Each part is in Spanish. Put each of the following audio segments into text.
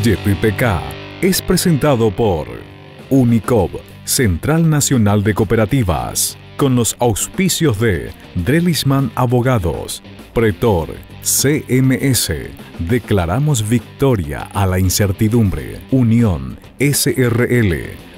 YPK es presentado por Unicop, Central Nacional de Cooperativas, con los auspicios de Drelisman Abogados, Pretor, CMS, Declaramos Victoria a la Incertidumbre, Unión, SRL,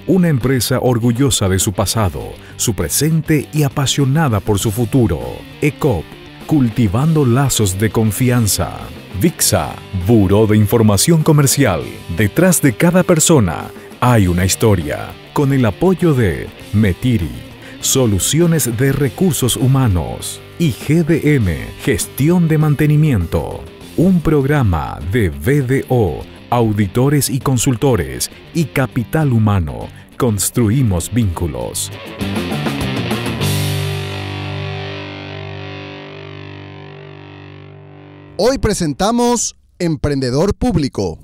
una empresa orgullosa de su pasado, su presente y apasionada por su futuro. ECOP, cultivando lazos de confianza. VIXA, Buró de Información Comercial. Detrás de cada persona hay una historia. Con el apoyo de Metiri, Soluciones de Recursos Humanos, y GDM, Gestión de Mantenimiento. Un programa de BDO, Auditores y Consultores y Capital Humano. Construimos vínculos. Hoy presentamos Emprendedor Público.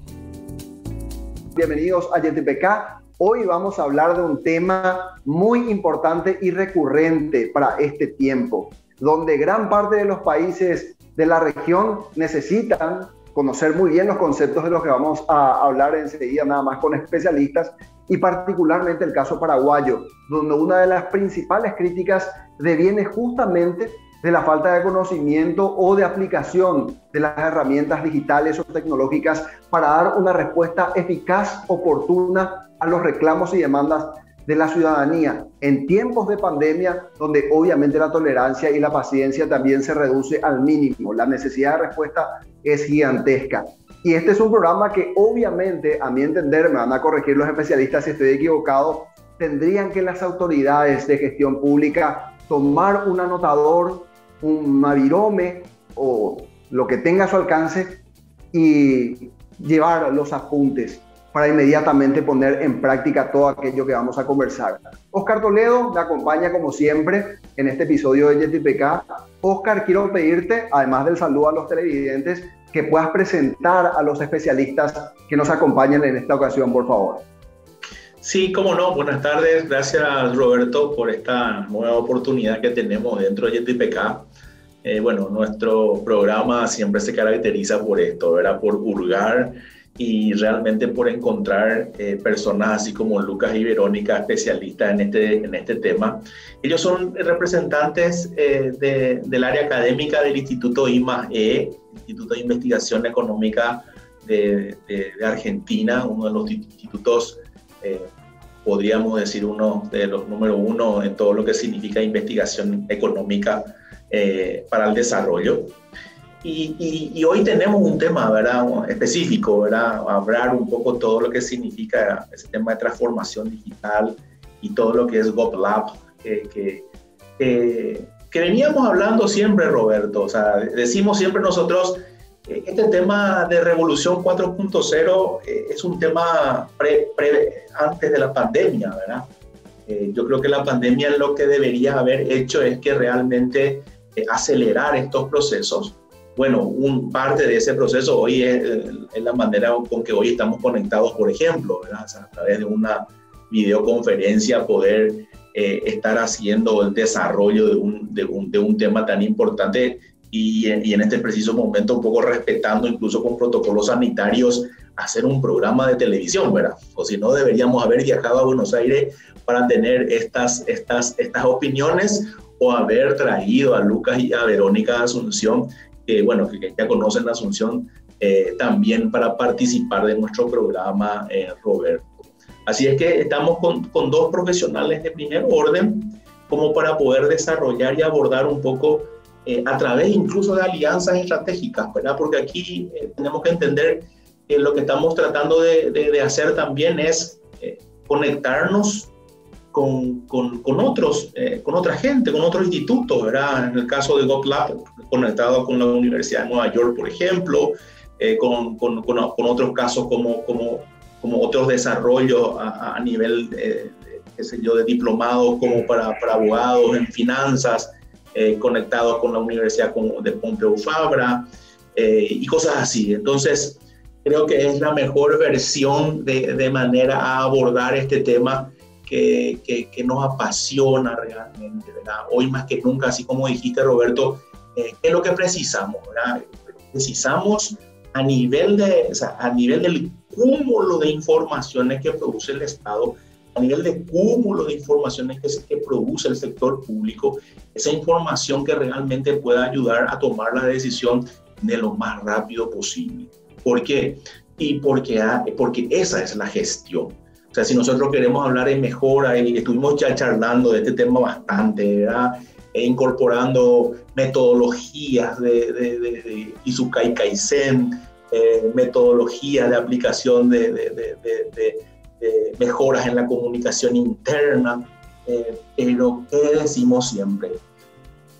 Bienvenidos a YPK. Hoy vamos a hablar de un tema muy importante y recurrente para este tiempo, donde gran parte de los países de la región necesitan conocer muy bien los conceptos de los que vamos a hablar enseguida, nada más con especialistas, y particularmente el caso paraguayo, donde una de las principales críticas deviene justamente de la falta de conocimiento o de aplicación de las herramientas digitales o tecnológicas para dar una respuesta eficaz, oportuna a los reclamos y demandas de la ciudadanía en tiempos de pandemia, donde obviamente la tolerancia y la paciencia también se reduce al mínimo. La necesidad de respuesta es gigantesca. Y este es un programa que obviamente, a mi entender, me van a corregir los especialistas si estoy equivocado, tendrían que las autoridades de gestión pública tomar un anotador, un navirome o lo que tenga a su alcance y llevar los apuntes para inmediatamente poner en práctica todo aquello que vamos a conversar. Oscar Toledo me acompaña como siempre en este episodio de YPK. Oscar, quiero pedirte, además del saludo a los televidentes, que puedas presentar a los especialistas que nos acompañan en esta ocasión, por favor. Sí, cómo no. Buenas tardes. Gracias, Roberto, por esta nueva oportunidad que tenemos dentro de YPK. Bueno, nuestro programa siempre se caracteriza por esto, ¿verdad? Por hurgar y realmente por encontrar personas así como Lucas y Verónica, especialistas en este tema. Ellos son representantes del área académica del Instituto I+E, Instituto de Investigación Económica de Argentina, uno de los institutos podríamos decir uno de los número uno en todo lo que significa investigación económica para el desarrollo. Y hoy tenemos un tema, ¿verdad?, específico, ¿verdad?, hablar un poco todo lo que significa ese tema de transformación digital y todo lo que es GovLab, que veníamos hablando siempre, Roberto. O sea, decimos siempre nosotros, este tema de Revolución 4.0 es un tema antes de la pandemia, ¿verdad? Yo creo que la pandemia lo que debería haber hecho es que realmente acelerar estos procesos. Bueno, parte de ese proceso hoy es la manera con que hoy estamos conectados, por ejemplo, ¿verdad? O sea, a través de una videoconferencia poder estar haciendo el desarrollo de un tema tan importante y en este preciso momento un poco respetando incluso con protocolos sanitarios hacer un programa de televisión, ¿verdad? O si no, deberíamos haber viajado a Buenos Aires para tener estas opiniones o haber traído a Lucas y a Verónica Asunción, que ya conocen Asunción, también para participar de nuestro programa, Roberto. Así es que estamos con dos profesionales de primer orden como para poder desarrollar y abordar un poco a través incluso de alianzas estratégicas, ¿verdad? Porque aquí tenemos que entender que lo que estamos tratando de hacer también es conectarnos con otra gente, con otros institutos, ¿verdad? En el caso de GovLab, conectado con la Universidad de Nueva York, por ejemplo, con otros casos como otros desarrollos a nivel, qué sé yo, de diplomados, como para abogados en finanzas, conectados con la Universidad de Pompeu Fabra, y cosas así. Entonces, creo que es la mejor versión de manera a abordar este tema que nos apasiona realmente, ¿verdad? Hoy más que nunca, así como dijiste, Roberto, ¿qué es lo que precisamos, ¿verdad? Precisamos a nivel del cúmulo de informaciones que produce el Estado, a nivel de cúmulo de informaciones que produce el sector público, esa información que realmente pueda ayudar a tomar la decisión de lo más rápido posible. ¿Por qué? Y porque esa es la gestión. O sea, si nosotros queremos hablar de mejora, y estuvimos ya charlando de este tema bastante, ¿verdad? Incorporando metodologías de Izukai Kaizen, metodologías de aplicación de mejoras en la comunicación interna, pero ¿qué decimos siempre?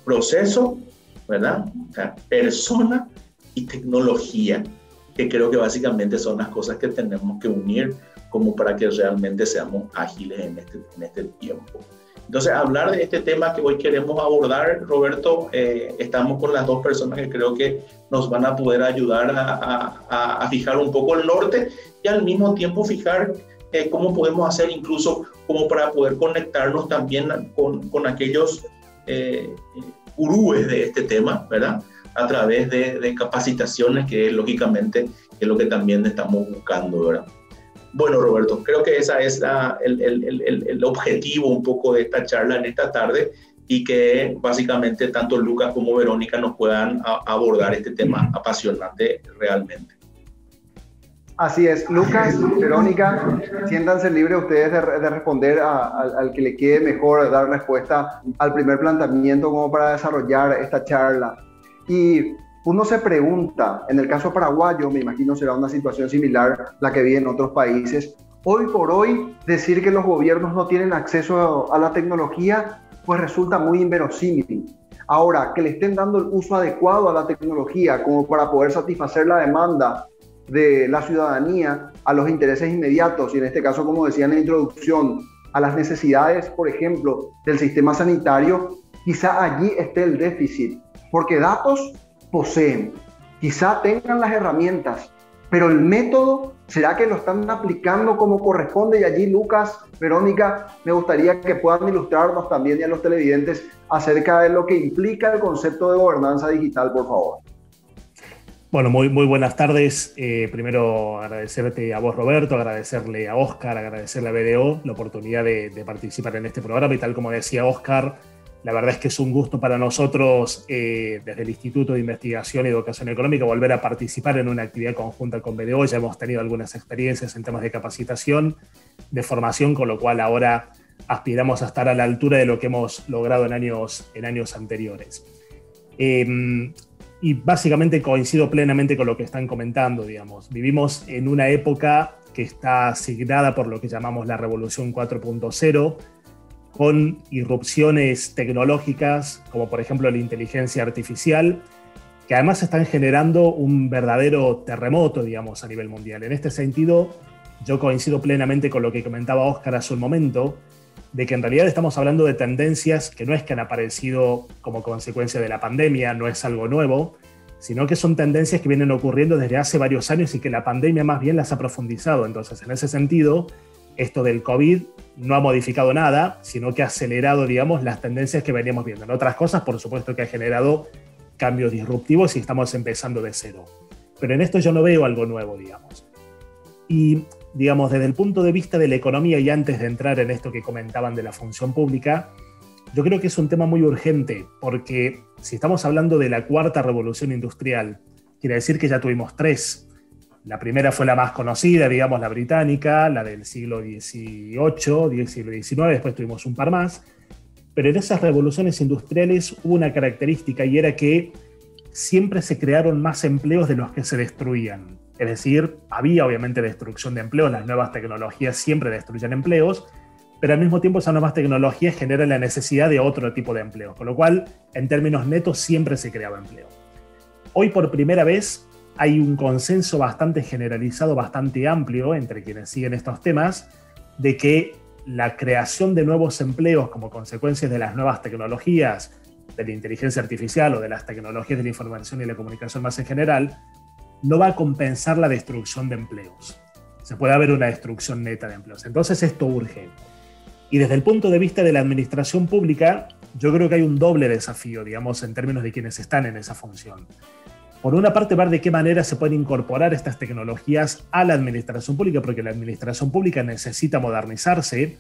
Proceso, ¿verdad? O sea, persona y tecnología, que creo que básicamente son las cosas que tenemos que unir como para que realmente seamos ágiles en este tiempo. Entonces, hablar de este tema que hoy queremos abordar, Roberto, estamos con las dos personas que creo que nos van a poder ayudar a fijar un poco el norte y al mismo tiempo fijar cómo podemos hacer incluso como para poder conectarnos también con aquellos gurúes de este tema, ¿verdad? A través de capacitaciones, que lógicamente es lo que también estamos buscando, ¿verdad? Bueno, Roberto, creo que ese es el objetivo un poco de esta charla en esta tarde, y que básicamente tanto Lucas como Verónica nos puedan abordar este tema apasionante realmente. Así es, Lucas, Verónica, siéntanse libres ustedes de responder al que le quede mejor, dar respuesta al primer planteamiento como para desarrollar esta charla. Y uno se pregunta, en el caso paraguayo, me imagino será una situación similar la que vi en otros países, hoy por hoy decir que los gobiernos no tienen acceso a la tecnología, pues resulta muy inverosímil. Ahora, que le estén dando el uso adecuado a la tecnología como para poder satisfacer la demanda de la ciudadanía a los intereses inmediatos, y en este caso, como decía en la introducción, a las necesidades, por ejemplo, del sistema sanitario, quizá allí esté el déficit, porque datos poseen, quizá tengan las herramientas, pero el método, ¿será que lo están aplicando como corresponde? Y allí, Lucas, Verónica, me gustaría que puedan ilustrarnos también y a los televidentes acerca de lo que implica el concepto de gobernanza digital, por favor. Bueno, muy buenas tardes. Primero agradecerte a vos, Roberto, agradecerle a Oscar, agradecerle a BDO la oportunidad de participar en este programa, y tal como decía Oscar, la verdad es que es un gusto para nosotros desde el Instituto de Investigación y Educación Económica volver a participar en una actividad conjunta con BDO. Ya hemos tenido algunas experiencias en temas de capacitación, de formación, con lo cual ahora aspiramos a estar a la altura de lo que hemos logrado en años anteriores. Y básicamente coincido plenamente con lo que están comentando, digamos. Vivimos en una época que está asignada por lo que llamamos la Revolución 4.0, con irrupciones tecnológicas, como por ejemplo la inteligencia artificial, que además están generando un verdadero terremoto, digamos, a nivel mundial. En este sentido, yo coincido plenamente con lo que comentaba Oscar hace un momento, de que en realidad estamos hablando de tendencias que no es que han aparecido como consecuencia de la pandemia, no es algo nuevo, sino que son tendencias que vienen ocurriendo desde hace varios años y que la pandemia más bien las ha profundizado. Entonces, en ese sentido, esto del COVID no ha modificado nada, sino que ha acelerado, digamos, las tendencias que veníamos viendo. En otras cosas, por supuesto que ha generado cambios disruptivos y estamos empezando de cero. Pero en esto yo no veo algo nuevo, digamos. Y, digamos, desde el punto de vista de la economía, y antes de entrar en esto que comentaban de la función pública, yo creo que es un tema muy urgente, porque si estamos hablando de la cuarta revolución industrial, quiere decir que ya tuvimos tres. La primera fue la más conocida, digamos, la británica, la del siglo XVIII, siglo XIX, después tuvimos un par más. Pero en esas revoluciones industriales hubo una característica, y era que siempre se crearon más empleos de los que se destruían. Es decir, había obviamente destrucción de empleos, las nuevas tecnologías siempre destruyen empleos, pero al mismo tiempo esas nuevas tecnologías generan la necesidad de otro tipo de empleos, con lo cual, en términos netos, siempre se creaba empleo. Hoy, por primera vez, hay un consenso bastante generalizado, bastante amplio entre quienes siguen estos temas, de que la creación de nuevos empleos como consecuencia de las nuevas tecnologías, de la inteligencia artificial o de las tecnologías de la información y la comunicación más en general, no va a compensar la destrucción de empleos. Se puede haber una destrucción neta de empleos. Entonces esto urge. Y desde el punto de vista de la administración pública, yo creo que hay un doble desafío, digamos, en términos de quienes están en esa función. Por una parte, ver de qué manera se pueden incorporar estas tecnologías a la administración pública, porque la administración pública necesita modernizarse.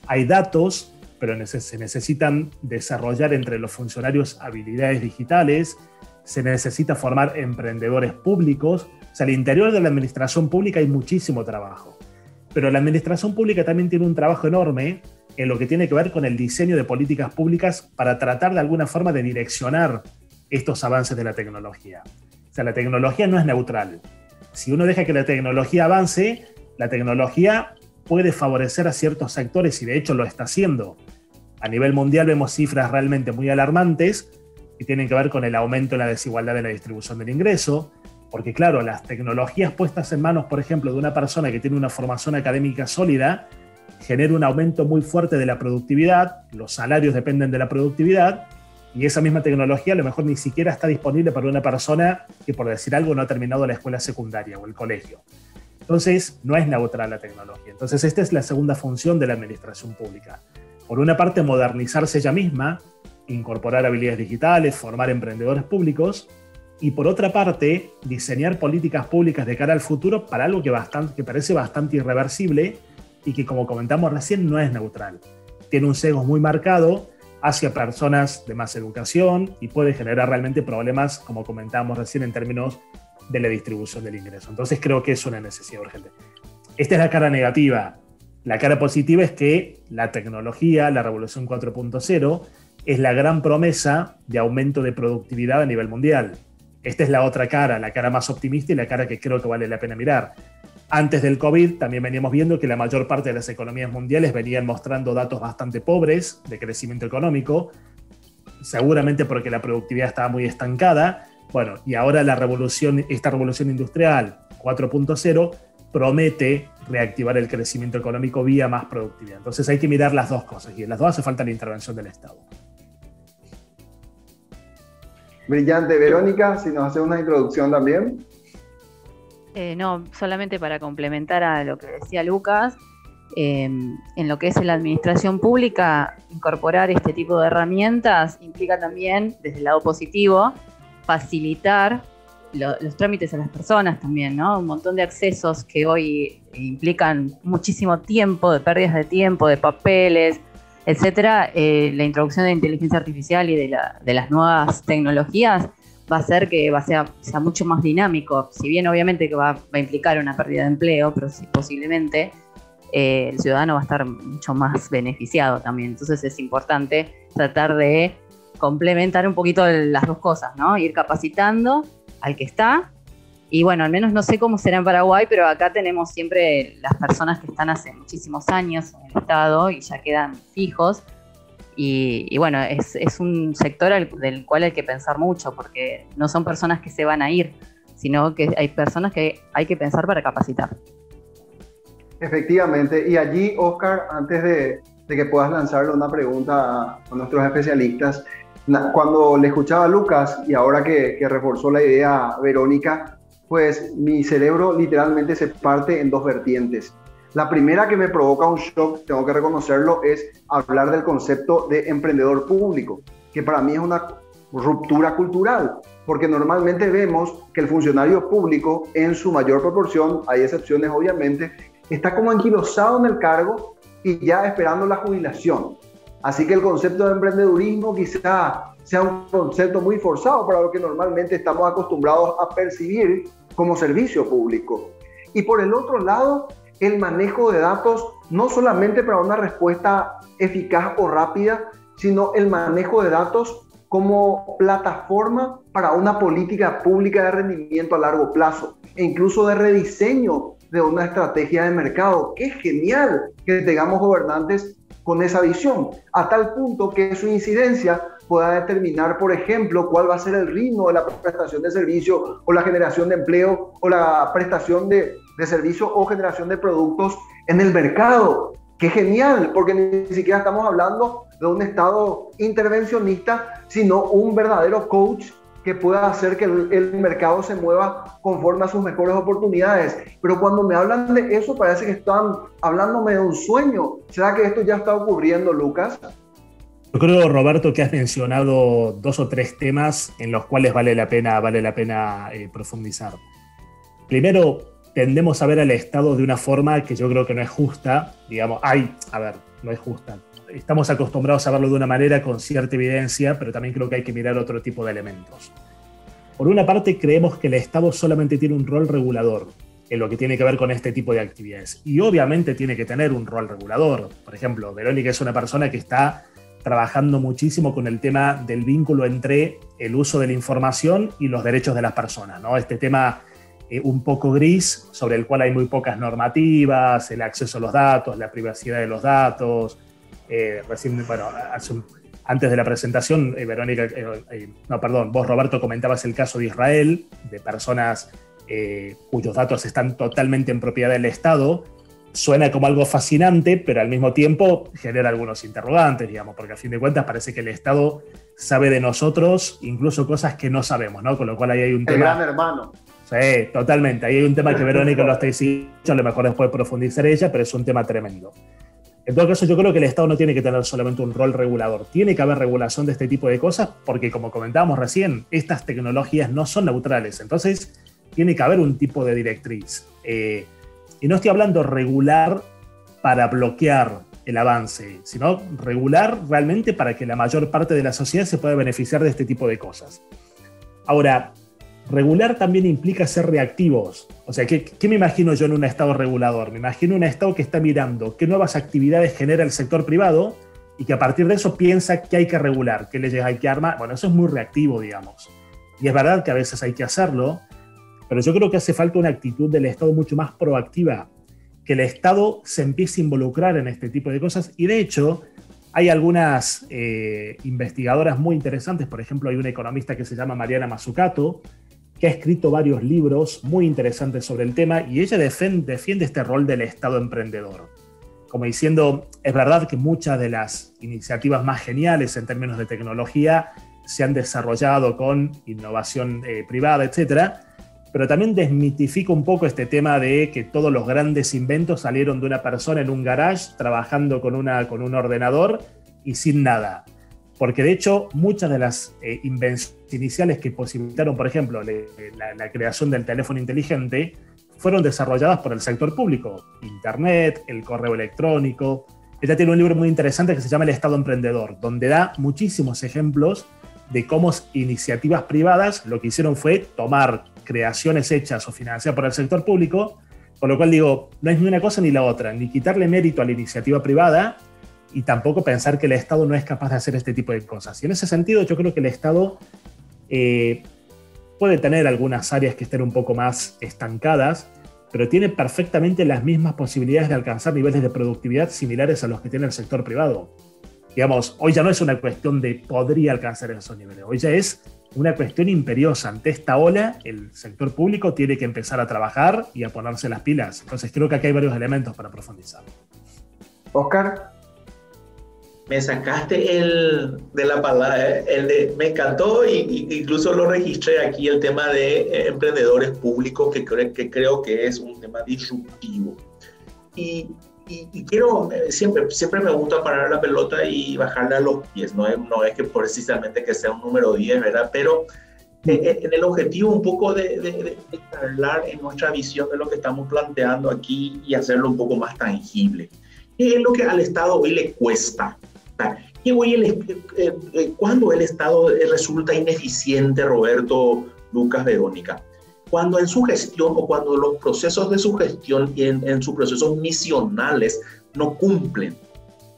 Hay datos, pero se necesitan desarrollar entre los funcionarios habilidades digitales, se necesita formar emprendedores públicos. O sea, al interior de la administración pública hay muchísimo trabajo. Pero la administración pública también tiene un trabajo enorme en lo que tiene que ver con el diseño de políticas públicas para tratar de alguna forma de direccionar estos avances de la tecnología. O sea, la tecnología no es neutral. Si uno deja que la tecnología avance, la tecnología puede favorecer a ciertos sectores, y de hecho lo está haciendo. A nivel mundial vemos cifras realmente muy alarmantes que tienen que ver con el aumento en la desigualdad de la distribución del ingreso, porque claro, las tecnologías puestas en manos, por ejemplo, de una persona que tiene una formación académica sólida, genera un aumento muy fuerte de la productividad, los salarios dependen de la productividad, y esa misma tecnología a lo mejor ni siquiera está disponible para una persona que, por decir algo, no ha terminado la escuela secundaria o el colegio. Entonces, no es neutral la tecnología. Entonces, esta es la segunda función de la administración pública. Por una parte, modernizarse ella misma, incorporar habilidades digitales, formar emprendedores públicos, y por otra parte, diseñar políticas públicas de cara al futuro para algo que parece bastante irreversible y que, como comentamos recién, no es neutral. Tiene un sesgo muy marcado hacia personas de más educación y puede generar realmente problemas, como comentábamos recién, en términos de la distribución del ingreso. Entonces creo que es una necesidad urgente. Esta es la cara negativa. La cara positiva es que la tecnología, la revolución 4.0, es la gran promesa de aumento de productividad a nivel mundial. Esta es la otra cara, la cara más optimista y la cara que creo que vale la pena mirar. Antes del COVID también veníamos viendo que la mayor parte de las economías mundiales venían mostrando datos bastante pobres de crecimiento económico, seguramente porque la productividad estaba muy estancada. Bueno, y ahora esta revolución industrial 4.0 promete reactivar el crecimiento económico vía más productividad. Entonces hay que mirar las dos cosas, y en las dos hace falta la intervención del Estado. Brillante. Verónica, si nos hace una introducción también. No, solamente para complementar a lo que decía Lucas, en lo que es la administración pública, incorporar este tipo de herramientas implica también, desde el lado positivo, facilitar los trámites a las personas también, ¿no? Un montón de accesos que hoy implican muchísimo tiempo, de pérdidas de tiempo, de papeles, etcétera. La introducción de inteligencia artificial y de las nuevas tecnologías va a hacer que sea mucho más dinámico. Si bien obviamente que va a implicar una pérdida de empleo, pero sí, posiblemente el ciudadano va a estar mucho más beneficiado también. Entonces es importante tratar de complementar un poquito las dos cosas, ¿no? Ir capacitando al que está. Y bueno, al menos no sé cómo será en Paraguay, pero acá tenemos siempre las personas que están hace muchísimos años en el Estado y ya quedan fijos. Y bueno, es un sector del cual hay que pensar mucho, porque no son personas que se van a ir, sino que hay personas que hay que pensar para capacitar. Efectivamente. Y allí, Oscar, antes de que puedas lanzarle una pregunta a nuestros especialistas, cuando le escuchaba a Lucas y ahora que reforzó la idea Verónica, pues mi cerebro literalmente se parte en dos vertientes. La primera que me provoca un shock, tengo que reconocerlo, es hablar del concepto de emprendedor público, que para mí es una ruptura cultural, porque normalmente vemos que el funcionario público, en su mayor proporción, hay excepciones obviamente, está como anquilosado en el cargo y ya esperando la jubilación. Así que el concepto de emprendedurismo quizá sea un concepto muy forzado para lo que normalmente estamos acostumbrados a percibir como servicio público. Y por el otro lado, el manejo de datos, no solamente para una respuesta eficaz o rápida, sino el manejo de datos como plataforma para una política pública de rendimiento a largo plazo e incluso de rediseño de una estrategia de mercado. ¡Qué genial que tengamos gobernantes con esa visión! A tal punto que su incidencia pueda determinar, por ejemplo, cuál va a ser el ritmo de la prestación de servicio o la generación de empleo o la prestación de servicio o generación de productos en el mercado. ¡Qué genial! Porque ni siquiera estamos hablando de un Estado intervencionista, sino un verdadero coach que pueda hacer que el mercado se mueva conforme a sus mejores oportunidades. Pero cuando me hablan de eso, parece que están hablándome de un sueño. ¿Será que esto ya está ocurriendo, Lucas? Yo creo, Roberto, que has mencionado 2 o 3 temas en los cuales vale la pena profundizar. Primero, tendemos a ver al Estado de una forma que yo creo que no es justa. Digamos, no es justa. Estamos acostumbrados a verlo de una manera con cierta evidencia, pero también creo que hay que mirar otro tipo de elementos. Por una parte, creemos que el Estado solamente tiene un rol regulador en lo que tiene que ver con este tipo de actividades. Y obviamente tiene que tener un rol regulador. Por ejemplo, Verónica es una persona que está trabajando muchísimo con el tema del vínculo entre el uso de la información y los derechos de las personas, ¿no? Este tema un poco gris, sobre el cual hay muy pocas normativas, el acceso a los datos, la privacidad de los datos. Antes de la presentación, vos, Roberto, comentabas el caso de Israel, de personas cuyos datos están totalmente en propiedad del Estado. Suena como algo fascinante, pero al mismo tiempo genera algunos interrogantes, digamos, porque a fin de cuentas parece que el Estado sabe de nosotros incluso cosas que no sabemos, ¿no? Con lo cual ahí hay un tema... El gran hermano. Sí, totalmente. Ahí hay un tema que Verónica lo está diciendo, a lo mejor después profundizar ella, pero es un tema tremendo. En todo caso, yo creo que el Estado no tiene que tener solamente un rol regulador. Tiene que haber regulación de este tipo de cosas porque, como comentábamos recién, estas tecnologías no son neutrales. Entonces, tiene que haber un tipo de directriz. Y no estoy hablando regular para bloquear el avance, sino regular realmente para que la mayor parte de la sociedad se pueda beneficiar de este tipo de cosas. Ahora, regular también implica ser reactivos. O sea, ¿qué me imagino yo en un Estado regulador? Me imagino un Estado que está mirando qué nuevas actividades genera el sector privado y que a partir de eso piensa qué hay que regular, qué leyes hay que armar. Bueno, eso es muy reactivo, digamos. Y es verdad que a veces hay que hacerlo, pero yo creo que hace falta una actitud del Estado mucho más proactiva, que el Estado se empiece a involucrar en este tipo de cosas. Y de hecho, hay algunas investigadoras muy interesantes. Por ejemplo, hay una economista que se llama Mariana Mazzucato, que ha escrito varios libros muy interesantes sobre el tema, y ella defiende este rol del Estado emprendedor. Como diciendo, es verdad que muchas de las iniciativas más geniales en términos de tecnología se han desarrollado con innovación privada, etcétera, pero también desmitifica un poco este tema de que todos los grandes inventos salieron de una persona en un garage trabajando con un ordenador y sin nada. Porque de hecho muchas de las invenciones iniciales que posibilitaron, por ejemplo, la creación del teléfono inteligente, fueron desarrolladas por el sector público. Internet, el correo electrónico. Ella tiene un libro muy interesante que se llama El Estado Emprendedor, donde da muchísimos ejemplos de cómo iniciativas privadas lo que hicieron fue tomar creaciones hechas o financiadas por el sector público, con lo cual digo, no es ni una cosa ni la otra, ni quitarle mérito a la iniciativa privada y tampoco pensar que el Estado no es capaz de hacer este tipo de cosas. Y en ese sentido yo creo que el Estado puede tener algunas áreas que estén un poco más estancadas, pero tiene perfectamente las mismas posibilidades de alcanzar niveles de productividad similares a los que tiene el sector privado. Digamos, hoy ya no es una cuestión de podría alcanzar esos niveles, hoy ya es una cuestión imperiosa. Ante esta ola, el sector público tiene que empezar a trabajar y a ponerse las pilas. Entonces creo que aquí hay varios elementos para profundizar. Oscar. Me sacaste de la palabra, me encantó y incluso lo registré aquí, el tema de emprendedores públicos, que creo que es un tema disruptivo. Y quiero, siempre me gusta parar la pelota y bajarla a los pies, no es que precisamente que sea un número 10, ¿verdad? Pero en el objetivo un poco de hablar en nuestra visión de lo que estamos planteando aquí y hacerlo un poco más tangible. ¿Qué es lo que al Estado hoy le cuesta? ¿Y cuándo el Estado resulta ineficiente, Roberto, Lucas, Verónica? Cuando en su gestión o cuando los procesos de su gestión y en sus procesos misionales no cumplen.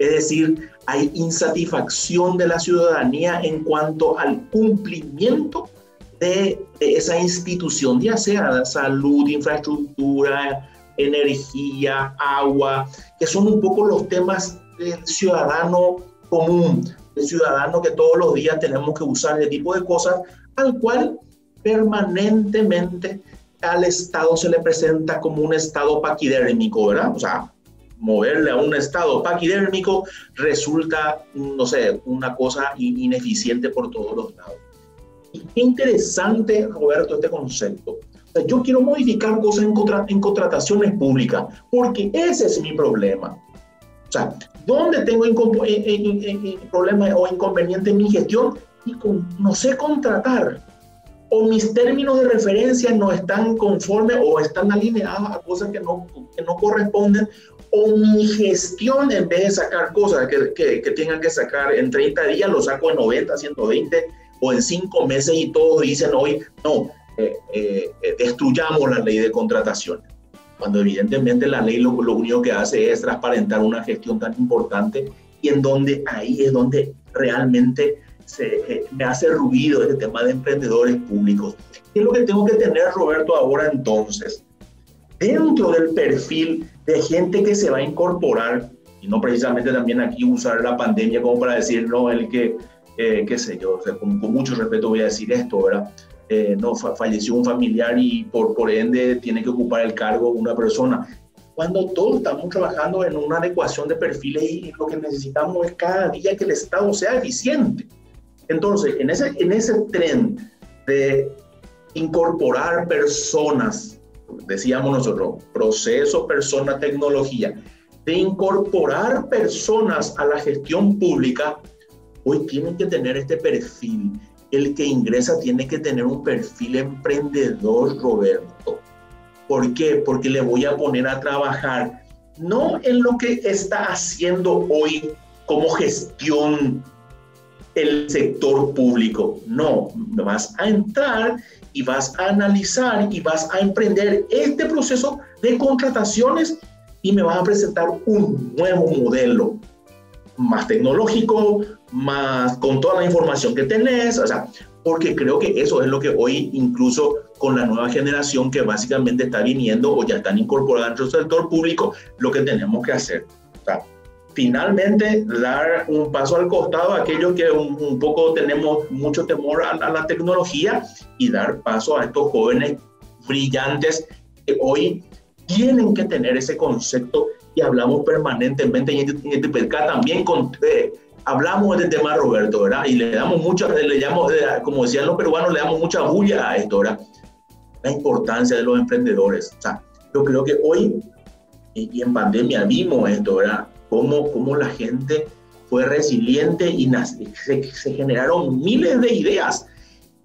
Es decir, hay insatisfacción de la ciudadanía en cuanto al cumplimiento de esa institución, ya sea salud, infraestructura, energía, agua, que son un poco los temas del ciudadano común, del ciudadano que todos los días tenemos que usar ese tipo de cosas, al cual permanentemente al Estado se le presenta como un Estado paquidérmico, ¿verdad? O sea, moverle a un Estado paquidérmico resulta, no sé, una cosa ineficiente por todos los lados. Y qué interesante, Roberto, este concepto. O sea, yo quiero modificar cosas en contrataciones públicas, porque ese es mi problema. O sea, ¿Dónde tengo problemas o inconvenientes en mi gestión? Y no sé contratar. O mis términos de referencia no están conformes o están alineados a cosas que no corresponden. O mi gestión, en vez de sacar cosas que tengan que sacar en 30 días, lo saco en 90, 120 o en 5 meses y todos dicen hoy, no, destruyamos la ley de contratación. Cuando evidentemente la ley lo único que hace es transparentar una gestión tan importante y en donde ahí es donde realmente me hace ruido este tema de emprendedores públicos. ¿Qué es lo que tengo que tener, Roberto, ahora entonces? Dentro del perfil de gente que se va a incorporar, y no precisamente también aquí usar la pandemia como para decir, no, el que, qué sé yo, o sea, con mucho respeto voy a decir esto, ¿verdad? No, falleció un familiar y por ende tiene que ocupar el cargo una persona. Cuando todos estamos trabajando en una adecuación de perfiles y lo que necesitamos es cada día que el Estado sea eficiente. Entonces, en ese tren de incorporar personas, decíamos nosotros, proceso, persona, tecnología, de incorporar personas a la gestión pública, hoy tienen que tener este perfil. El que ingresa tiene que tener un perfil emprendedor, Roberto. ¿Por qué? Porque le voy a poner a trabajar, no en lo que está haciendo hoy como gestión el sector público. No, vas a entrar y vas a analizar y vas a emprender este proceso de contrataciones y me vas a presentar un nuevo modelo más tecnológico, más con toda la información que tenés, o sea, porque creo que eso es lo que hoy, incluso con la nueva generación que básicamente está viniendo o ya están incorporadas dentro del sector público, lo que tenemos que hacer. O sea, finalmente dar un paso al costado a aquellos que un poco tenemos mucho temor a la tecnología y dar paso a estos jóvenes brillantes que hoy tienen que tener ese concepto y hablamos permanentemente en este podcast también hablamos de este tema, Roberto, ¿verdad? Y le damos como decían los peruanos, le damos mucha bulla a esto, ¿verdad? La importancia de los emprendedores. O sea, yo creo que hoy, y en pandemia vimos esto, ¿verdad? Cómo la gente fue resiliente y se generaron miles de ideas.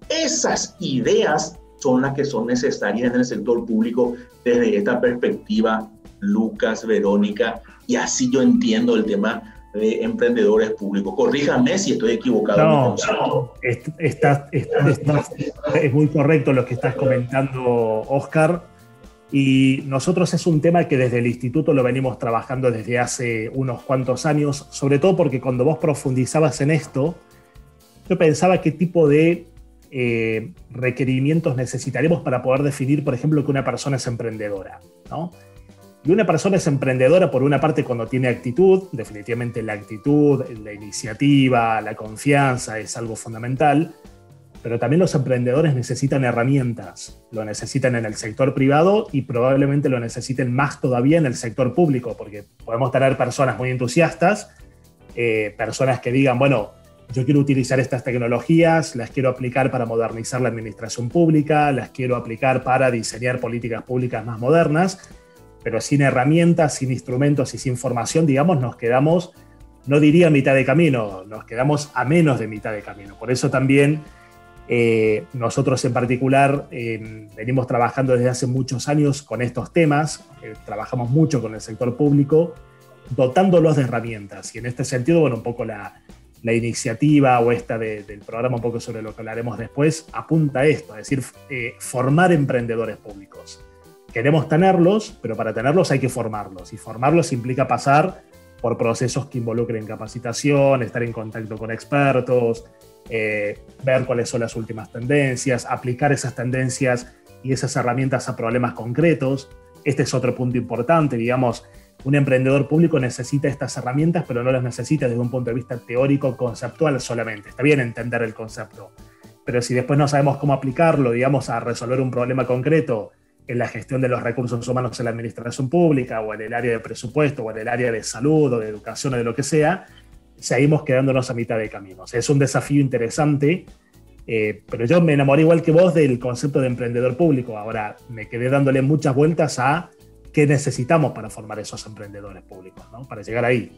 Esas ideas son las que son necesarias en el sector público desde esta perspectiva, Lucas, Verónica, y así yo entiendo el tema de emprendedores públicos. Corríjame si estoy equivocado. No, es muy correcto lo que estás comentando, Oscar, y nosotros es un tema que desde el instituto lo venimos trabajando desde hace unos cuantos años, sobre todo porque cuando vos profundizabas en esto, yo pensaba qué tipo de requerimientos necesitaremos para poder definir, por ejemplo, que una persona es emprendedora, ¿no? Y una persona es emprendedora, por una parte, cuando tiene actitud, definitivamente la actitud, la iniciativa, la confianza es algo fundamental, pero también los emprendedores necesitan herramientas, lo necesitan en el sector privado y probablemente lo necesiten más todavía en el sector público, porque podemos tener personas muy entusiastas, personas que digan, bueno, yo quiero utilizar estas tecnologías, las quiero aplicar para modernizar la administración pública, las quiero aplicar para diseñar políticas públicas más modernas, pero sin herramientas, sin instrumentos y sin formación, digamos, nos quedamos, no diría a mitad de camino, nos quedamos a menos de mitad de camino. Por eso también nosotros en particular venimos trabajando desde hace muchos años con estos temas, trabajamos mucho con el sector público, dotándolos de herramientas. Y en este sentido, bueno, un poco la iniciativa o esta del programa, un poco sobre lo que hablaremos después, apunta a esto, es decir, formar emprendedores públicos. Queremos tenerlos, pero para tenerlos hay que formarlos. Y formarlos implica pasar por procesos que involucren capacitación, estar en contacto con expertos, ver cuáles son las últimas tendencias, aplicar esas tendencias y esas herramientas a problemas concretos. Este es otro punto importante, digamos, un emprendedor público necesita estas herramientas, pero no las necesita desde un punto de vista teórico, conceptual solamente. Está bien entender el concepto, pero si después no sabemos cómo aplicarlo, digamos, a resolver un problema concreto, en la gestión de los recursos humanos en la administración pública o en el área de presupuesto o en el área de salud o de educación o de lo que sea, seguimos quedándonos a mitad de camino. O sea, es un desafío interesante, pero yo me enamoré igual que vos del concepto de emprendedor público. Ahora me quedé dándole muchas vueltas a qué necesitamos para formar esos emprendedores públicos, ¿no? Para llegar ahí.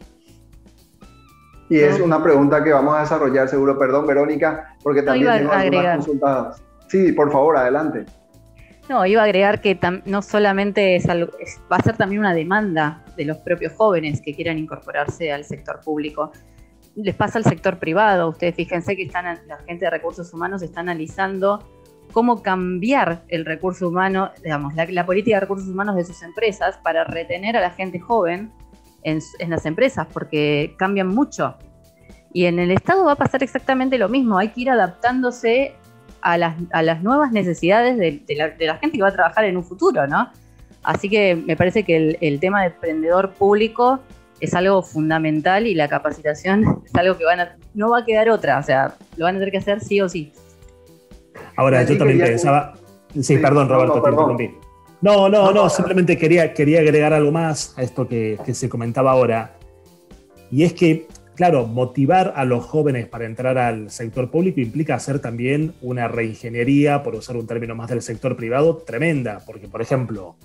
Y es una pregunta que vamos a desarrollar seguro. Perdón, Verónica, porque también tengo algunas consultas. Sí, por favor, adelante. No, iba a agregar que no solamente va a ser también una demanda de los propios jóvenes que quieran incorporarse al sector público. Les pasa al sector privado. Ustedes fíjense que la gente de recursos humanos está analizando cómo cambiar el recurso humano, digamos, la política de recursos humanos de sus empresas para retener a la gente joven en las empresas, porque cambian mucho. Y en el Estado va a pasar exactamente lo mismo. Hay que ir adaptándose a las nuevas necesidades de la gente que va a trabajar en un futuro, ¿no? Así que me parece que el tema de emprendedor público es algo fundamental y la capacitación es algo que no va a quedar otra, o sea, lo van a tener que hacer sí o sí. Ahora, yo también pensaba... Sí, perdón, Roberto, te interrumpí. No, simplemente quería agregar algo más a esto que se comentaba ahora. Y es que, claro, motivar a los jóvenes para entrar al sector público implica hacer también una reingeniería, por usar un término más del sector privado, tremenda. Porque, por ejemplo,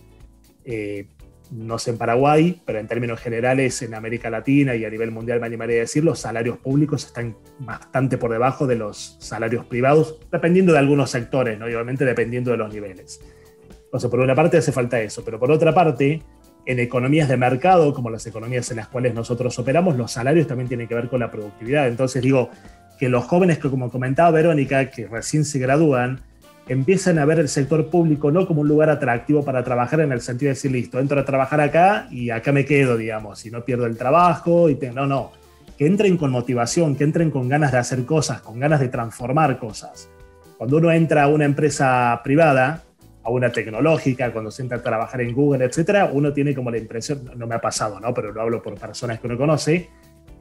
no sé en Paraguay, pero en términos generales en América Latina y a nivel mundial me animaría a decir, los salarios públicos están bastante por debajo de los salarios privados, dependiendo de algunos sectores, ¿no? Y obviamente dependiendo de los niveles. Entonces, por una parte hace falta eso, pero por otra parte, en economías de mercado, como las economías en las cuales nosotros operamos, los salarios también tienen que ver con la productividad. Entonces digo que los jóvenes que, como comentaba Verónica, que recién se gradúan, empiezan a ver el sector público no como un lugar atractivo para trabajar, en el sentido de decir, listo, entro a trabajar acá y acá me quedo, digamos, y no pierdo el trabajo. No, que entren con motivación, que entren con ganas de hacer cosas, con ganas de transformar cosas. Cuando uno entra a una empresa privada, a una tecnológica, cuando se entra a trabajar en Google, etcétera, uno tiene como la impresión, no me ha pasado, ¿no? Pero lo hablo por personas que uno conoce,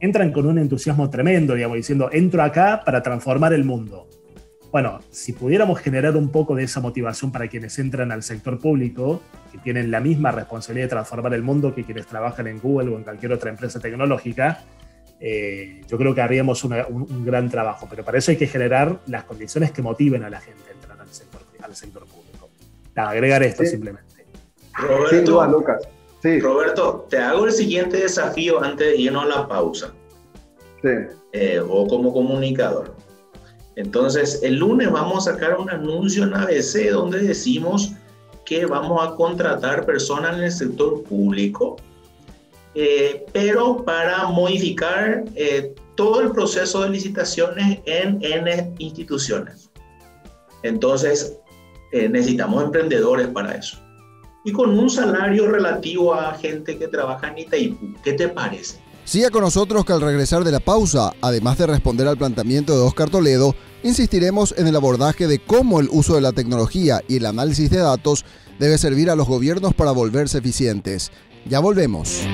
entran con un entusiasmo tremendo, digamos, diciendo, entro acá para transformar el mundo. Bueno, si pudiéramos generar un poco de esa motivación para quienes entran al sector público, que tienen la misma responsabilidad de transformar el mundo que quienes trabajan en Google o en cualquier otra empresa tecnológica, yo creo que haríamos un gran trabajo. Pero para eso hay que generar las condiciones que motiven a la gente a entrar al sector público. Agregar esto simplemente. Roberto, sin duda, Lucas. Sí. Roberto, te hago el siguiente desafío antes de irnos a la pausa. Sí. O como comunicador. Entonces, el lunes vamos a sacar un anuncio en ABC donde decimos que vamos a contratar personas en el sector público, pero para modificar todo el proceso de licitaciones en instituciones. Entonces, necesitamos emprendedores para eso. Y con un salario relativo a gente que trabaja en Itaipú. ¿Qué te parece? Siga con nosotros que al regresar de la pausa, además de responder al planteamiento de Óscar Toledo, insistiremos en el abordaje de cómo el uso de la tecnología y el análisis de datos debe servir a los gobiernos para volverse eficientes. Ya volvemos.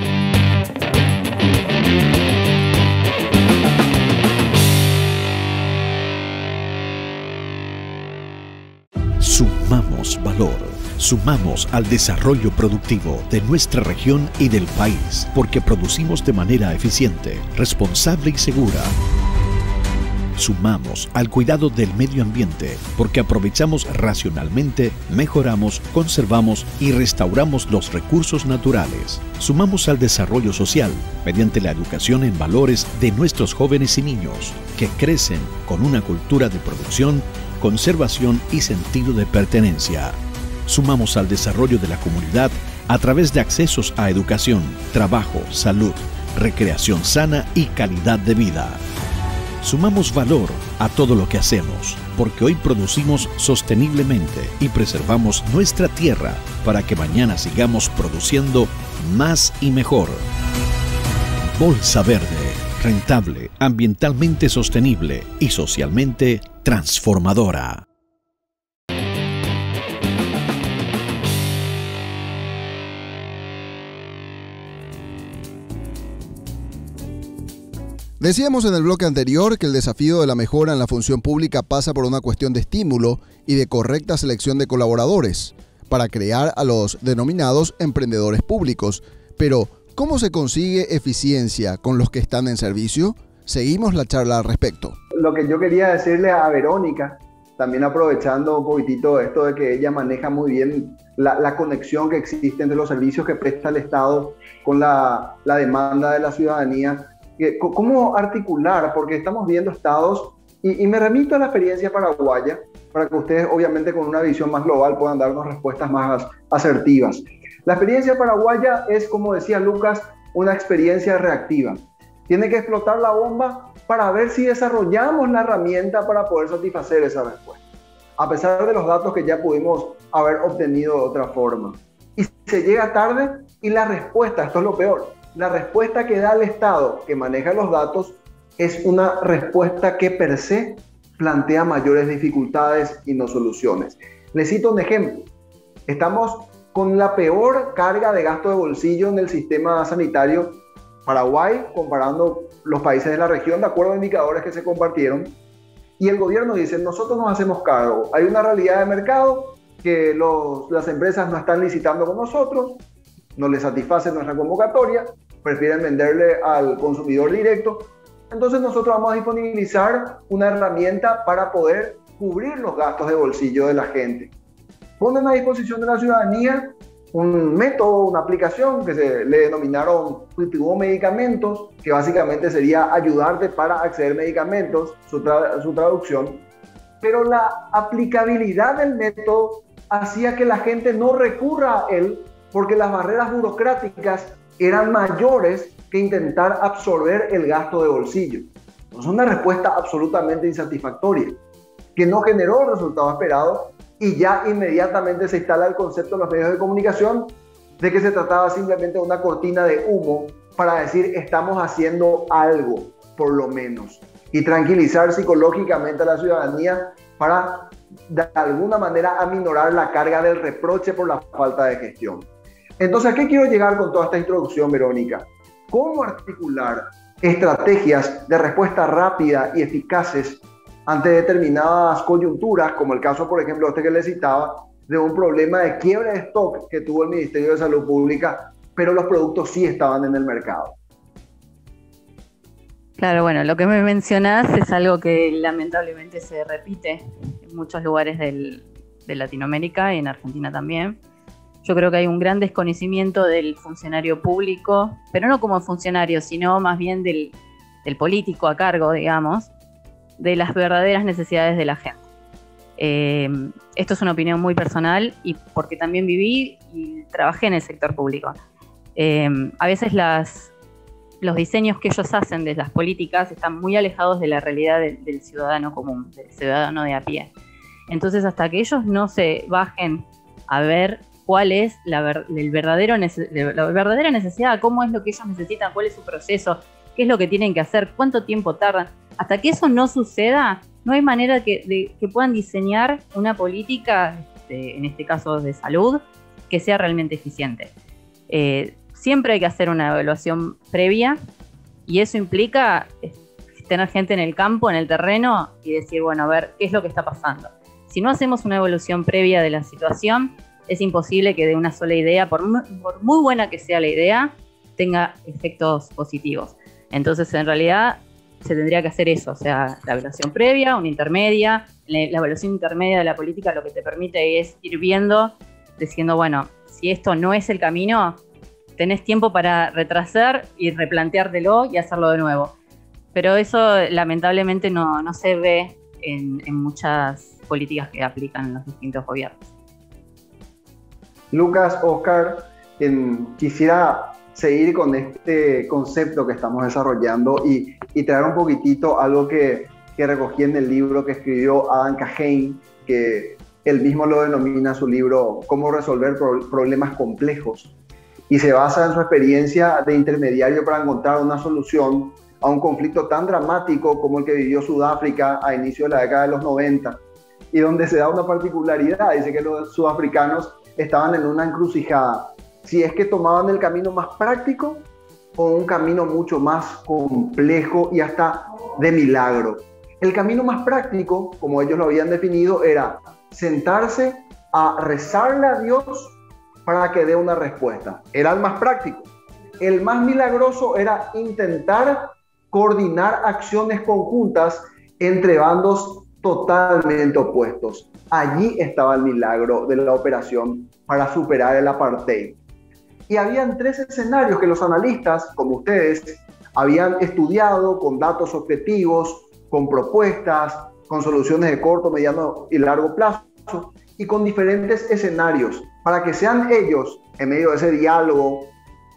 Sumamos valor. Sumamos al desarrollo productivo de nuestra región y del país, porque producimos de manera eficiente, responsable y segura. Sumamos al cuidado del medio ambiente, porque aprovechamos racionalmente, mejoramos, conservamos y restauramos los recursos naturales. Sumamos al desarrollo social, mediante la educación en valores de nuestros jóvenes y niños, que crecen con una cultura de producción, conservación y sentido de pertenencia. Sumamos al desarrollo de la comunidad a través de accesos a educación, trabajo, salud, recreación sana y calidad de vida. Sumamos valor a todo lo que hacemos, porque hoy producimos sosteniblemente y preservamos nuestra tierra para que mañana sigamos produciendo más y mejor. Bolsa Verde, rentable, ambientalmente sostenible y socialmente transformadora. Decíamos en el bloque anterior que el desafío de la mejora en la función pública pasa por una cuestión de estímulo y de correcta selección de colaboradores para crear a los denominados emprendedores públicos. Pero, ¿cómo se consigue eficiencia con los que están en servicio? Seguimos la charla al respecto. Lo que yo quería decirle a Verónica, también aprovechando un poquitito esto de que ella maneja muy bien la conexión que existe entre los servicios que presta el Estado con la demanda de la ciudadanía, cómo articular, porque estamos viendo estados, y me remito a la experiencia paraguaya, para que ustedes obviamente con una visión más global puedan darnos respuestas más asertivas. La experiencia paraguaya es, como decía Lucas, una experiencia reactiva. Tiene que explotar la bomba para ver si desarrollamos la herramienta para poder satisfacer esa respuesta, a pesar de los datos que ya pudimos haber obtenido de otra forma. Y se llega tarde y la respuesta, esto es lo peor, la respuesta que da el Estado que maneja los datos es una respuesta que per se plantea mayores dificultades y no soluciones. Les cito un ejemplo. Estamos con la peor carga de gasto de bolsillo en el sistema sanitario Paraguay, comparando los países de la región, de acuerdo a indicadores que se compartieron. Y el gobierno dice, nosotros nos hacemos cargo. Hay una realidad de mercado que las empresas no están licitando con nosotros, no les satisface nuestra convocatoria, prefieren venderle al consumidor directo. Entonces nosotros vamos a disponibilizar una herramienta para poder cubrir los gastos de bolsillo de la gente. Ponen a disposición de la ciudadanía un método, una aplicación que se le denominaron Cultivo Medicamentos, que básicamente sería ayudarte para acceder a medicamentos, su traducción. Pero la aplicabilidad del método hacía que la gente no recurra a él porque las barreras burocráticas eran mayores que intentar absorber el gasto de bolsillo. Es una respuesta absolutamente insatisfactoria, que no generó el resultado esperado, y ya inmediatamente se instala el concepto en los medios de comunicación de que se trataba simplemente de una cortina de humo para decir estamos haciendo algo, por lo menos, y tranquilizar psicológicamente a la ciudadanía para de alguna manera aminorar la carga del reproche por la falta de gestión. Entonces, ¿a qué quiero llegar con toda esta introducción, Verónica? ¿Cómo articular estrategias de respuesta rápida y eficaces ante determinadas coyunturas, como el caso, por ejemplo, que les citaba, de un problema de quiebra de stock que tuvo el Ministerio de Salud Pública, pero los productos sí estaban en el mercado? Claro, bueno, lo que me mencionás es algo que lamentablemente se repite en muchos lugares de Latinoamérica y en Argentina también. Yo creo que hay un gran desconocimiento del funcionario público, pero no como funcionario, sino más bien del político a cargo, digamos, de las verdaderas necesidades de la gente. Esto es una opinión muy personal y porque también viví y trabajé en el sector público. A veces los diseños que ellos hacen de las políticas están muy alejados de la realidad del ciudadano común, del ciudadano de a pie. Entonces, hasta que ellos no se bajen a ver cuál es la verdadera necesidad, cómo es lo que ellos necesitan, cuál es su proceso, qué es lo que tienen que hacer, cuánto tiempo tardan. Hasta que eso no suceda, no hay manera que puedan diseñar una política, en este caso de salud, que sea realmente eficiente. Siempre hay que hacer una evaluación previa y eso implica tener gente en el campo, en el terreno y decir, bueno, a ver, ¿qué es lo que está pasando? Si no hacemos una evaluación previa de la situación, es imposible que de una sola idea, por muy buena que sea la idea, tenga efectos positivos. Entonces, en realidad, se tendría que hacer eso, o sea, la evaluación previa, una intermedia. La evaluación intermedia de la política lo que te permite es ir viendo, diciendo, bueno, si esto no es el camino, tenés tiempo para retrasar y replanteártelo y hacerlo de nuevo. Pero eso, lamentablemente, no se ve en muchas políticas que aplican los distintos gobiernos. Lucas, Oscar, quisiera seguir con este concepto que estamos desarrollando y traer un poquitito algo que recogí en el libro que escribió Adam Kahane, que él mismo lo denomina su libro Cómo resolver problemas complejos, y se basa en su experiencia de intermediario para encontrar una solución a un conflicto tan dramático como el que vivió Sudáfrica a inicio de la década de los 90, y donde se da una particularidad. Dice que los sudafricanos estaban en una encrucijada, si es que tomaban el camino más práctico o un camino mucho más complejo y hasta de milagro. El camino más práctico, como ellos lo habían definido, era sentarse a rezarle a Dios para que dé una respuesta. Era el más práctico. El más milagroso era intentar coordinar acciones conjuntas entre bandos totalmente opuestos. Allí estaba el milagro de la operación para superar el apartheid. Y habían tres escenarios que los analistas, como ustedes, habían estudiado con datos objetivos, con propuestas, con soluciones de corto, mediano y largo plazo y con diferentes escenarios para que sean ellos, en medio de ese diálogo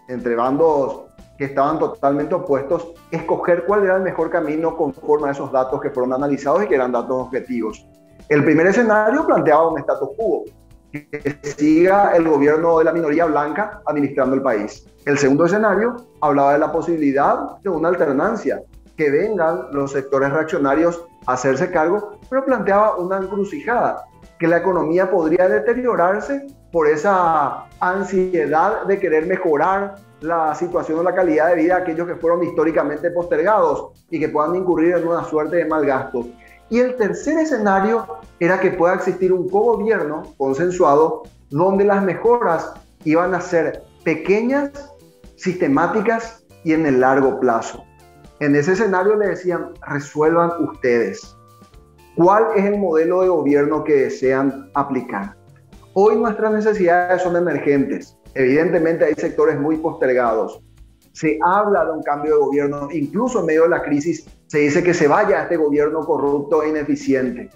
entre bandos que estaban totalmente opuestos, escoger cuál era el mejor camino conforme a esos datos que fueron analizados y que eran datos objetivos. El primer escenario planteaba un status quo, que siga el gobierno de la minoría blanca administrando el país. El segundo escenario hablaba de la posibilidad de una alternancia, que vengan los sectores reaccionarios a hacerse cargo, pero planteaba una encrucijada, que la economía podría deteriorarse por esa ansiedad de querer mejorar la situación o la calidad de vida de aquellos que fueron históricamente postergados y que puedan incurrir en una suerte de mal gasto. Y el tercer escenario era que pueda existir un cogobierno consensuado donde las mejoras iban a ser pequeñas, sistemáticas y en el largo plazo. En ese escenario le decían, resuelvan ustedes. ¿Cuál es el modelo de gobierno que desean aplicar? Hoy nuestras necesidades son emergentes. Evidentemente hay sectores muy postergados. Se habla de un cambio de gobierno, incluso en medio de la crisis se dice que se vaya a este gobierno corrupto e ineficiente,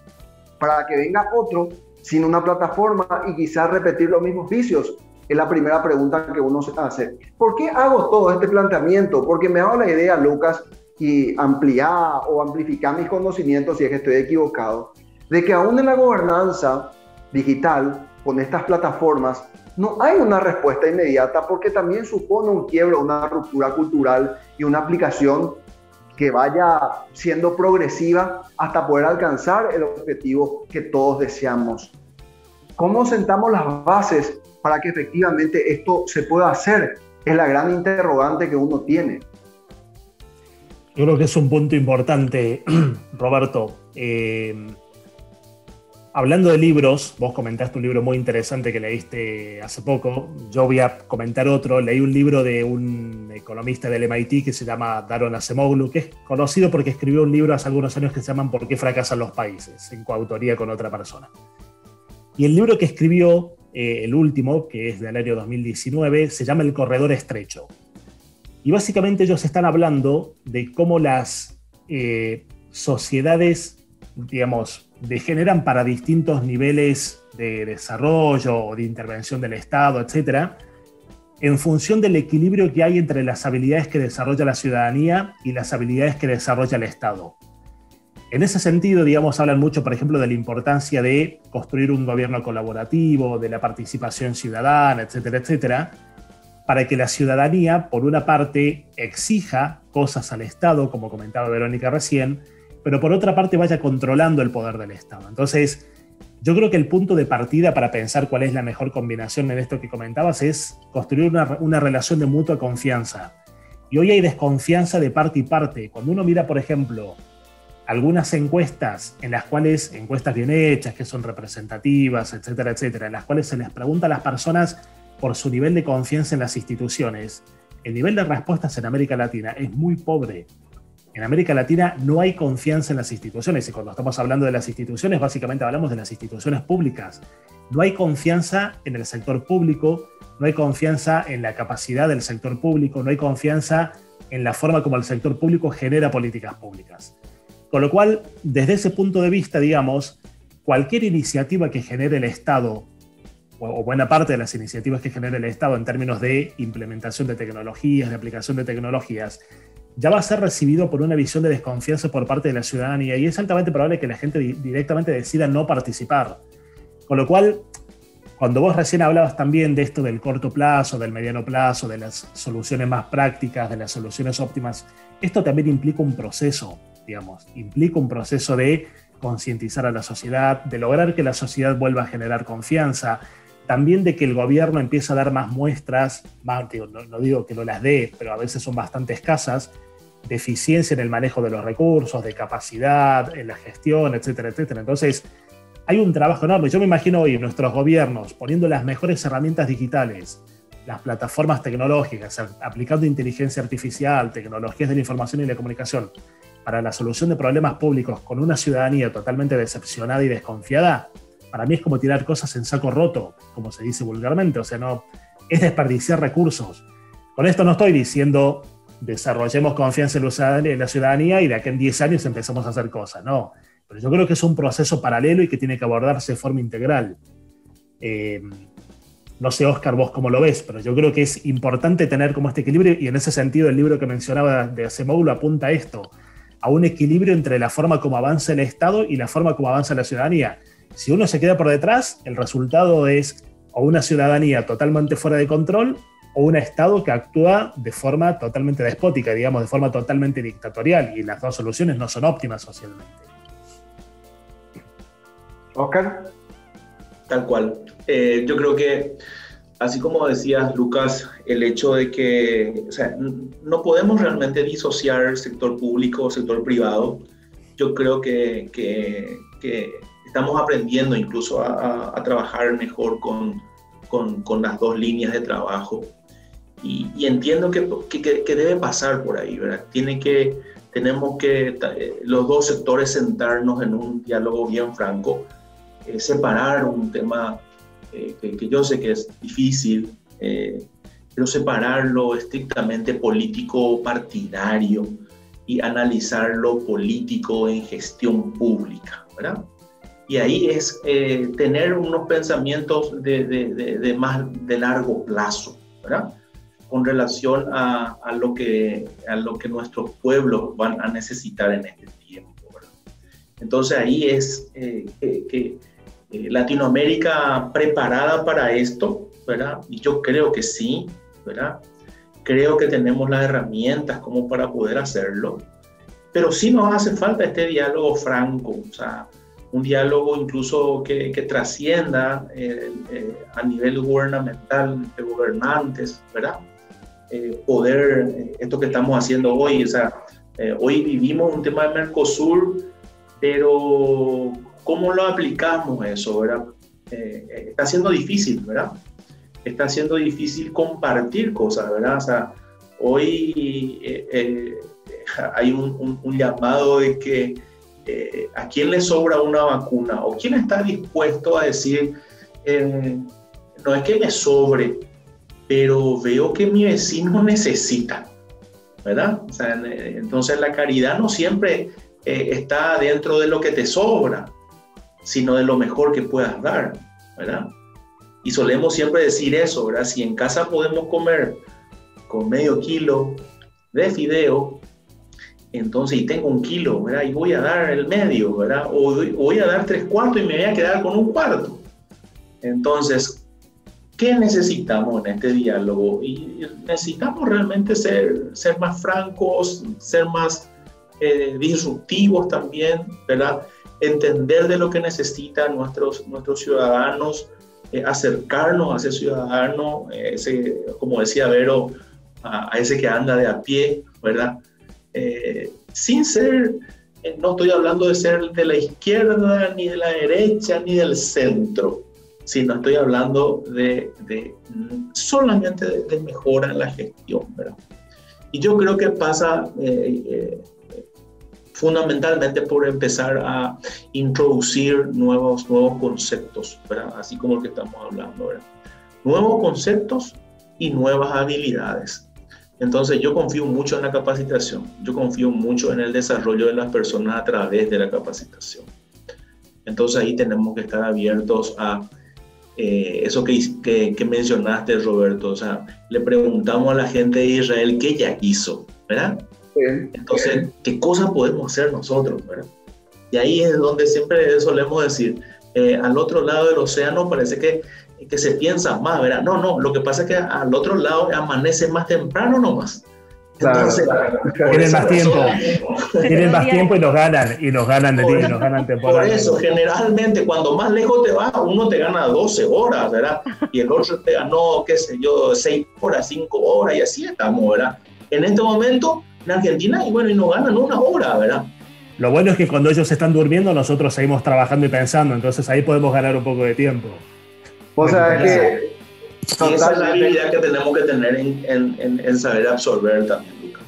para que venga otro sin una plataforma y quizás repetir los mismos vicios. Es la primera pregunta que uno se hace. ¿Por qué hago todo este planteamiento? Porque me hago la idea, Lucas, y ampliar o amplificar mis conocimientos, si es que estoy equivocado, de que aún en la gobernanza digital, con estas plataformas, no hay una respuesta inmediata, porque también supone un quiebre, una ruptura cultural y una aplicación que vaya siendo progresiva hasta poder alcanzar el objetivo que todos deseamos. ¿Cómo sentamos las bases para que efectivamente esto se pueda hacer? Es la gran interrogante que uno tiene. Yo creo que es un punto importante, Roberto. Hablando de libros, vos comentaste un libro muy interesante que leíste hace poco. Yo voy a comentar otro. Leí un libro de un economista del MIT que se llama Daron Acemoglu, que es conocido porque escribió un libro hace algunos años que se llama ¿Por qué fracasan los países?, en coautoría con otra persona. Y el libro que escribió, el último, que es del año 2019, se llama El corredor estrecho. Y básicamente ellos están hablando de cómo las sociedades, digamos, degeneran para distintos niveles de desarrollo o de intervención del Estado, etcétera, en función del equilibrio que hay entre las habilidades que desarrolla la ciudadanía y las habilidades que desarrolla el Estado. En ese sentido, digamos, hablan mucho, por ejemplo, de la importancia de construir un gobierno colaborativo, de la participación ciudadana, etcétera, etcétera, para que la ciudadanía, por una parte, exija cosas al Estado, como comentaba Verónica recién, pero por otra parte vaya controlando el poder del Estado. Entonces, yo creo que el punto de partida para pensar cuál es la mejor combinación en esto que comentabas es construir una relación de mutua confianza. Y hoy hay desconfianza de parte y parte. Cuando uno mira, por ejemplo, algunas encuestas en las cuales, encuestas bien hechas, que son representativas, etcétera, etcétera, en las cuales se les pregunta a las personas por su nivel de confianza en las instituciones, el nivel de respuestas en América Latina es muy pobre. En América Latina no hay confianza en las instituciones, y cuando estamos hablando de las instituciones, básicamente hablamos de las instituciones públicas. No hay confianza en el sector público, no hay confianza en la capacidad del sector público, no hay confianza en la forma como el sector público genera políticas públicas. Con lo cual, desde ese punto de vista, digamos, cualquier iniciativa que genere el Estado, o buena parte de las iniciativas que genere el Estado en términos de implementación de tecnologías, de aplicación de tecnologías, ya va a ser recibido por una visión de desconfianza por parte de la ciudadanía, y es altamente probable que la gente directamente decida no participar. Con lo cual, cuando vos recién hablabas también de esto del corto plazo, del mediano plazo, de las soluciones más prácticas, de las soluciones óptimas, esto también implica un proceso, digamos, implica un proceso de concientizar a la sociedad, de lograr que la sociedad vuelva a generar confianza, también de que el gobierno empiece a dar más muestras, no digo que no las dé, pero a veces son bastante escasas, de eficiencia en el manejo de los recursos, de capacidad, en la gestión, etcétera, etcétera. Entonces, hay un trabajo enorme. Yo me imagino hoy nuestros gobiernos poniendo las mejores herramientas digitales, las plataformas tecnológicas, aplicando inteligencia artificial, tecnologías de la información y la comunicación para la solución de problemas públicos con una ciudadanía totalmente decepcionada y desconfiada. Para mí es como tirar cosas en saco roto, como se dice vulgarmente. O sea, no es desperdiciar recursos. Con esto no estoy diciendo desarrollemos confianza en la ciudadanía y de aquí en 10 años empezamos a hacer cosas, no. Pero yo creo que es un proceso paralelo y que tiene que abordarse de forma integral. No sé, Óscar, vos cómo lo ves, pero yo creo que es importante tener como este equilibrio, y en ese sentido el libro que mencionaba de Acemoglu apunta a esto, a un equilibrio entre la forma como avanza el Estado y la forma como avanza la ciudadanía. Si uno se queda por detrás, el resultado es o una ciudadanía totalmente fuera de control o un Estado que actúa de forma totalmente despótica, digamos, de forma totalmente dictatorial, y las dos soluciones no son óptimas socialmente. Óscar. Tal cual. Yo creo que, así como decías, Lucas, el hecho de que, o sea, no podemos realmente disociar el sector público o sector privado. Yo creo que estamos aprendiendo incluso a trabajar mejor con las dos líneas de trabajo. Y entiendo que debe pasar por ahí, ¿verdad? Tenemos que los dos sectores sentarnos en un diálogo bien franco, separar un tema que yo sé que es difícil, pero separarlo estrictamente político-partidario y analizar lo político en gestión pública, ¿verdad? Y ahí es tener unos pensamientos de más de largo plazo, ¿verdad? Con relación a lo que nuestros pueblos van a necesitar en este tiempo, ¿verdad? Entonces ahí es que Latinoamérica preparada para esto, ¿verdad? Y yo creo que sí, ¿verdad? Creo que tenemos las herramientas como para poder hacerlo, pero sí nos hace falta este diálogo franco, o sea, un diálogo incluso que trascienda a nivel gubernamental, de gobernantes, ¿verdad? Esto que estamos haciendo hoy, o sea, hoy vivimos un tema de Mercosur, pero ¿cómo lo aplicamos eso, verdad? Está siendo difícil, ¿verdad? Está siendo difícil compartir cosas, ¿verdad? O sea, hoy hay un llamado de que ¿a quién le sobra una vacuna? ¿O quién está dispuesto a decir, no es que me sobre, pero veo que mi vecino necesita, ¿verdad? O sea, entonces la caridad no siempre está dentro de lo que te sobra, sino de lo mejor que puedas dar, ¿verdad? Y solemos siempre decir eso, ¿verdad? Si en casa podemos comer con medio kilo de fideo, entonces, y tengo 1 kilo, ¿verdad? Y voy a dar el medio, ¿verdad? O voy a dar 3/4 y me voy a quedar con 1/4. Entonces, ¿qué necesitamos en este diálogo? Y necesitamos realmente ser más francos, ser más disruptivos también, ¿verdad? Entender de lo que necesitan nuestros ciudadanos, acercarnos a ese ciudadano, como decía Vero, a ese que anda de a pie, ¿verdad? Sin ser, no estoy hablando de ser de la izquierda, ni de la derecha, ni del centro, sino estoy hablando de solamente de mejora en la gestión, ¿verdad? Y yo creo que pasa fundamentalmente por empezar a introducir nuevos conceptos, ¿verdad? Así como el que estamos hablando, ¿verdad? Nuevos conceptos y nuevas habilidades. Entonces yo confío mucho en la capacitación, yo confío mucho en el desarrollo de las personas a través de la capacitación. Entonces ahí tenemos que estar abiertos a eso que mencionaste, Roberto. O sea, le preguntamos a la gente de Israel qué ella hizo, ¿verdad? Entonces, ¿qué cosas podemos hacer nosotros, verdad? Y ahí es donde siempre solemos decir, al otro lado del océano parece que se piensa más, ¿verdad? No, lo que pasa es que al otro lado amanece más temprano nomás. Entonces, tienen más tiempo y nos ganan temporalmente. Por eso, generalmente, cuando más lejos te vas, uno te gana 12 horas, ¿verdad? Y el otro te ganó, qué sé yo, 6 horas, 5 horas, y así estamos, ¿verdad? En este momento, en Argentina, y nos ganan 1 hora, ¿verdad? Lo bueno es que cuando ellos están durmiendo, nosotros seguimos trabajando y pensando, entonces ahí podemos ganar un poco de tiempo. O sea, que esa es la habilidad que tenemos que tener en saber absorber también, Lucas.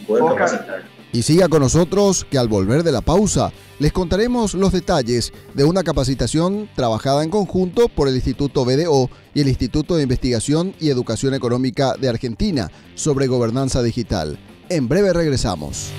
Poder capacitar. Y siga con nosotros, que al volver de la pausa les contaremos los detalles de una capacitación trabajada en conjunto por el Instituto BDO y el Instituto de Investigación y Educación Económica de Argentina sobre gobernanza digital. En breve regresamos.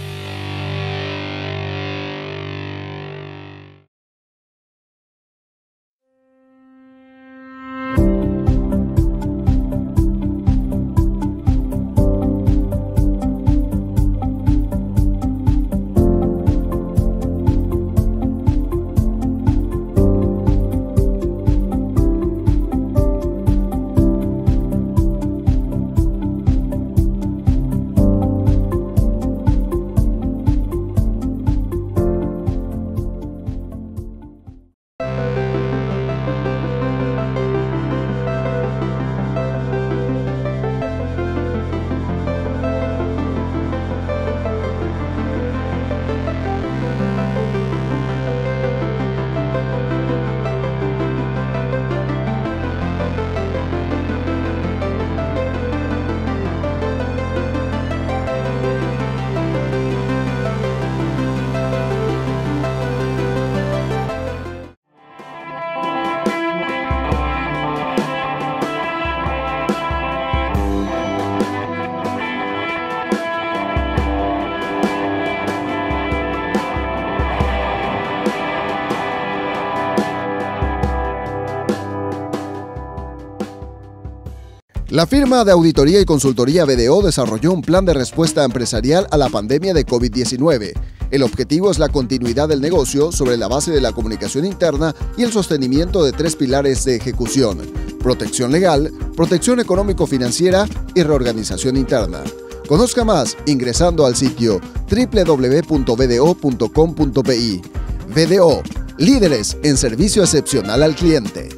La firma de auditoría y consultoría BDO desarrolló un plan de respuesta empresarial a la pandemia de COVID-19. El objetivo es la continuidad del negocio sobre la base de la comunicación interna y el sostenimiento de 3 pilares de ejecución: protección legal, protección económico-financiera y reorganización interna. Conozca más ingresando al sitio www.bdo.com.pi. BDO, líderes en servicio excepcional al cliente.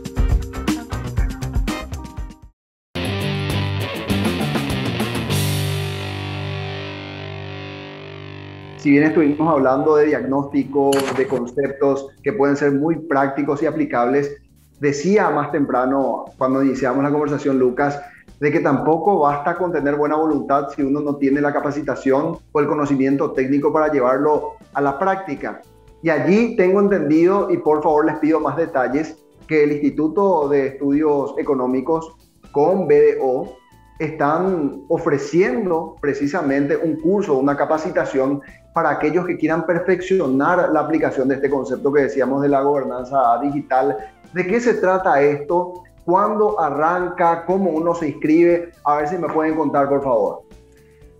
Si bien estuvimos hablando de diagnóstico, de conceptos que pueden ser muy prácticos y aplicables, decía más temprano, cuando iniciamos la conversación, Lucas, de que tampoco basta con tener buena voluntad si uno no tiene la capacitación o el conocimiento técnico para llevarlo a la práctica. Y allí tengo entendido, y por favor les pido más detalles, que el Instituto de Estudios Económicos con BDO están ofreciendo precisamente un curso, una capacitación para aquellos que quieran perfeccionar la aplicación de este concepto que decíamos de la gobernanza digital. ¿De qué se trata esto? ¿Cuándo arranca? ¿Cómo uno se inscribe? A ver si me pueden contar, por favor.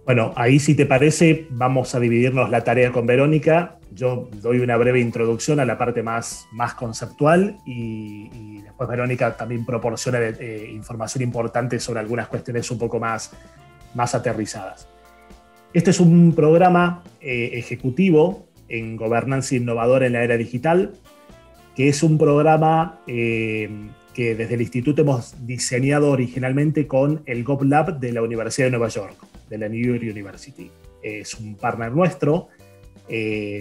Bueno, ahí, si te parece, vamos a dividirnos la tarea con Verónica. Yo doy una breve introducción a la parte más conceptual y después Verónica también proporciona información importante sobre algunas cuestiones un poco más aterrizadas. Este es un programa ejecutivo en gobernanza innovadora en la era digital, que es un programa que desde el instituto hemos diseñado originalmente con el GovLab de la Universidad de Nueva York, de la New York University. Es un partner nuestro,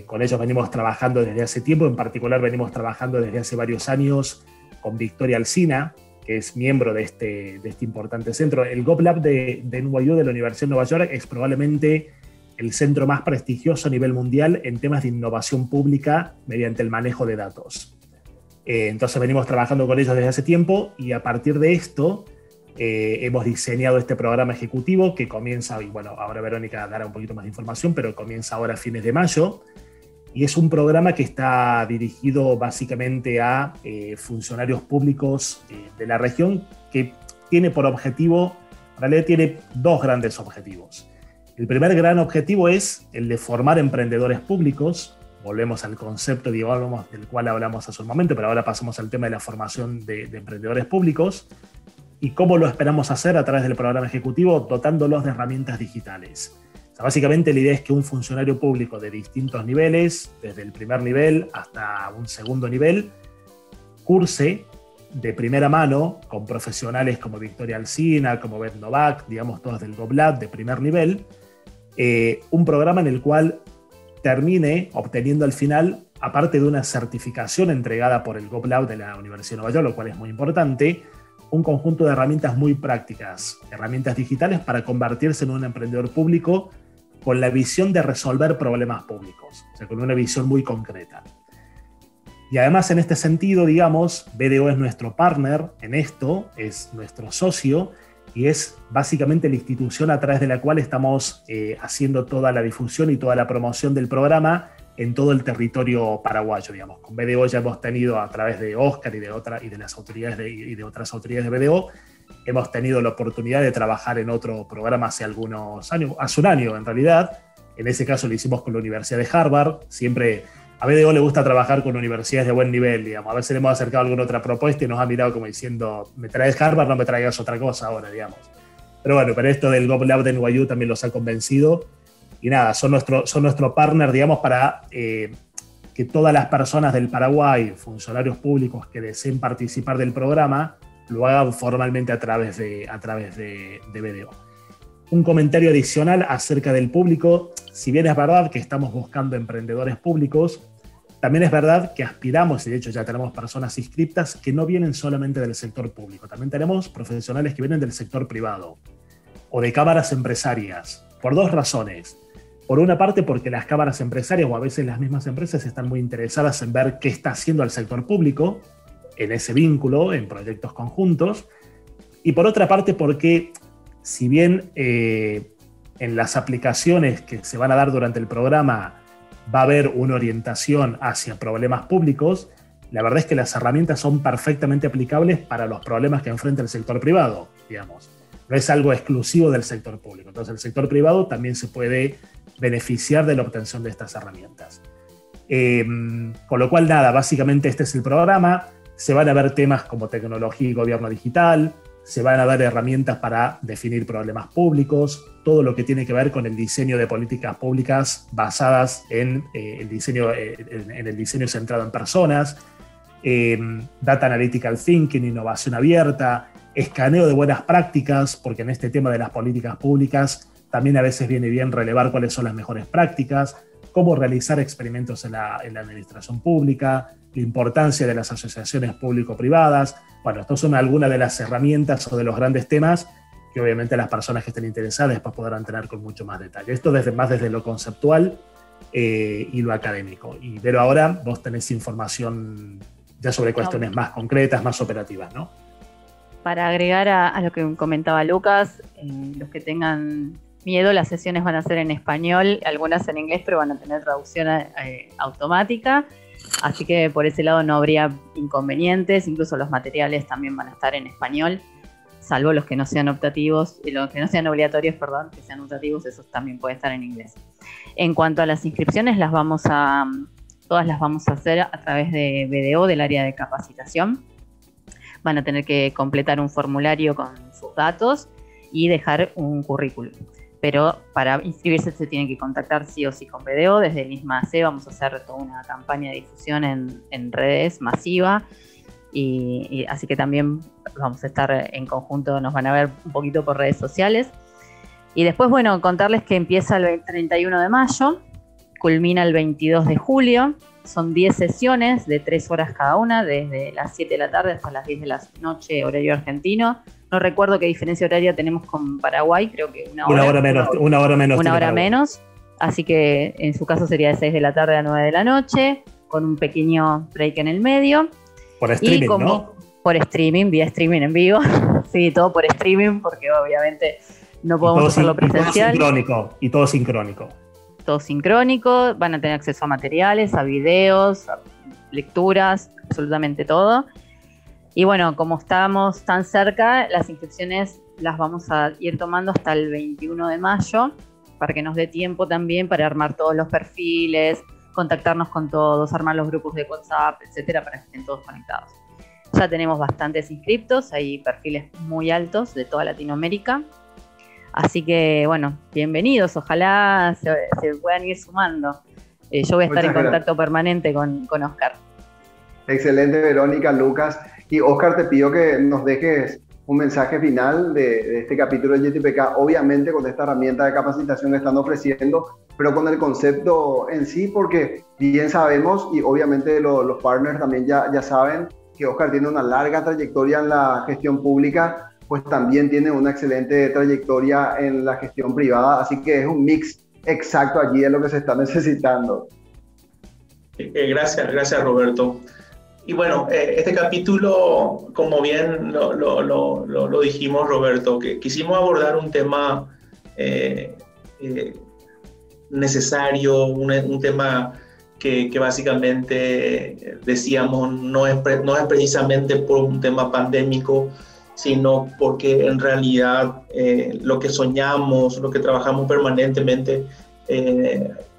con ellos venimos trabajando desde hace tiempo, en particular venimos trabajando desde hace varios años con Victoria Alsina, que es miembro de este importante centro. El GovLab de NYU, de la Universidad de Nueva York, es probablemente el centro más prestigioso a nivel mundial en temas de innovación pública mediante el manejo de datos. Entonces venimos trabajando con ellos desde hace tiempo y a partir de esto hemos diseñado este programa ejecutivo que comienza, y bueno, ahora Verónica dará un poquito más de información, pero comienza ahora a fines de mayo. Y es un programa que está dirigido básicamente a funcionarios públicos de la región, que tiene por objetivo, en realidad tiene 2 grandes objetivos. El primer gran objetivo es el de formar emprendedores públicos. Volvemos al concepto, digamos, del cual hablamos hace un momento, pero ahora pasamos al tema de la formación de emprendedores públicos. ¿Y cómo lo esperamos hacer? A través del programa ejecutivo, dotándolos de herramientas digitales. O sea, básicamente la idea es que un funcionario público de distintos niveles, desde el primer nivel hasta un segundo nivel, curse de primera mano con profesionales como Victoria Alsina, como Beth Novak, digamos todos del GovLab de primer nivel, un programa en el cual termine obteniendo al final, aparte de una certificación entregada por el GovLab de la Universidad de Nueva York, lo cual es muy importante, un conjunto de herramientas muy prácticas, herramientas digitales para convertirse en un emprendedor público con la visión de resolver problemas públicos, o sea, con una visión muy concreta. Y además, en este sentido, digamos, BDO es nuestro partner en esto, es nuestro socio, y es básicamente la institución a través de la cual estamos haciendo toda la difusión y toda la promoción del programa en todo el territorio paraguayo, digamos. Con BDO ya hemos tenido, a través de Oscar y de las autoridades y de otras autoridades de BDO, hemos tenido la oportunidad de trabajar en otro programa hace algunos años, hace un año en realidad. En ese caso lo hicimos con la Universidad de Harvard. Siempre a BDO le gusta trabajar con universidades de buen nivel, digamos. A veces le hemos acercado alguna otra propuesta y nos ha mirado como diciendo, me traes Harvard, no me traigas otra cosa ahora, digamos. Pero bueno, pero esto del GovLab de NYU también los ha convencido. Y nada, son nuestro partner, digamos, para que todas las personas del Paraguay, funcionarios públicos que deseen participar del programa, lo hagan formalmente a través de BDO. Un comentario adicional acerca del público. Si bien es verdad que estamos buscando emprendedores públicos, también es verdad que aspiramos, y de hecho ya tenemos personas inscriptas que no vienen solamente del sector público. También tenemos profesionales que vienen del sector privado o de cámaras empresarias, por dos razones. Por una parte, porque las cámaras empresarias o a veces las mismas empresas están muy interesadas en ver qué está haciendo el sector público en ese vínculo, en proyectos conjuntos. Y por otra parte, porque si bien en las aplicaciones que se van a dar durante el programa va a haber una orientación hacia problemas públicos, la verdad es que las herramientas son perfectamente aplicables para los problemas que enfrenta el sector privado, digamos. No es algo exclusivo del sector público. Entonces el sector privado también se puede beneficiar de la obtención de estas herramientas. Con lo cual, nada, básicamente este es el programa. Se van a ver temas como tecnología y gobierno digital, se van a dar herramientas para definir problemas públicos, todo lo que tiene que ver con el diseño de políticas públicas basadas en el diseño centrado en personas, data analytical thinking, innovación abierta, escaneo de buenas prácticas, porque en este tema de las políticas públicas también a veces viene bien relevar cuáles son las mejores prácticas, cómo realizar experimentos en la administración pública, la importancia de las asociaciones público-privadas. Bueno, estas son algunas de las herramientas o de los grandes temas que obviamente las personas que estén interesadas después podrán tener con mucho más detalle. Esto más desde lo conceptual y lo académico. Pero ahora vos tenés información ya sobre cuestiones más concretas, más operativas, ¿no? Para agregar a lo que comentaba Lucas, los que tengan miedo, las sesiones van a ser en español, algunas en inglés, pero van a tener traducción automática. Así que por ese lado no habría inconvenientes, incluso los materiales también van a estar en español, salvo los que no sean optativos, los que no sean obligatorios, perdón, que sean optativos, esos también pueden estar en inglés. En cuanto a las inscripciones, todas las vamos a hacer a través de BDO, del área de capacitación. Van a tener que completar un formulario con sus datos y dejar un currículum. Pero para inscribirse se tienen que contactar sí o sí con BDO. Desde el ISMAC vamos a hacer toda una campaña de difusión en redes masiva. Y así que también vamos a estar en conjunto, nos van a ver un poquito por redes sociales. Y después, bueno, contarles que empieza el 31 de mayo, culmina el 22 de julio. Son 10 sesiones de 3 horas cada una, desde las 7 de la tarde hasta las 10 de la noche, horario argentino. No recuerdo qué diferencia horaria tenemos con Paraguay, creo que una hora menos. Una hora menos, así que en su caso sería de 6 de la tarde a 9 de la noche, con un pequeño break en el medio. Por streaming, ¿no? Por streaming, vía streaming en vivo. Sí, todo por streaming, porque obviamente no podemos hacerlo presencial. Y todo sincrónico. Todo sincrónico, van a tener acceso a materiales, a videos, a lecturas, absolutamente todo. Y bueno, como estamos tan cerca, las inscripciones las vamos a ir tomando hasta el 21 de mayo, para que nos dé tiempo también para armar todos los perfiles, contactarnos con todos, armar los grupos de WhatsApp, etcétera, para que estén todos conectados. Ya tenemos bastantes inscriptos, hay perfiles muy altos de toda Latinoamérica. Así que, bueno, bienvenidos, ojalá se puedan ir sumando. Yo voy a estar en contacto permanente con Oscar. Excelente, Verónica, Lucas. Y Oscar, te pido que nos dejes un mensaje final de este capítulo de JTPK, obviamente con esta herramienta de capacitación que están ofreciendo, pero con el concepto en sí, porque bien sabemos, y obviamente los partners también ya saben, que Oscar tiene una larga trayectoria en la gestión pública, pues también tiene una excelente trayectoria en la gestión privada, así que es un mix exacto allí es lo que se está necesitando. Gracias Roberto. Y bueno, este capítulo, como bien lo dijimos, Roberto, que quisimos abordar un tema necesario, un tema que básicamente decíamos no es precisamente por un tema pandémico, sino porque en realidad lo que soñamos, lo que trabajamos permanentemente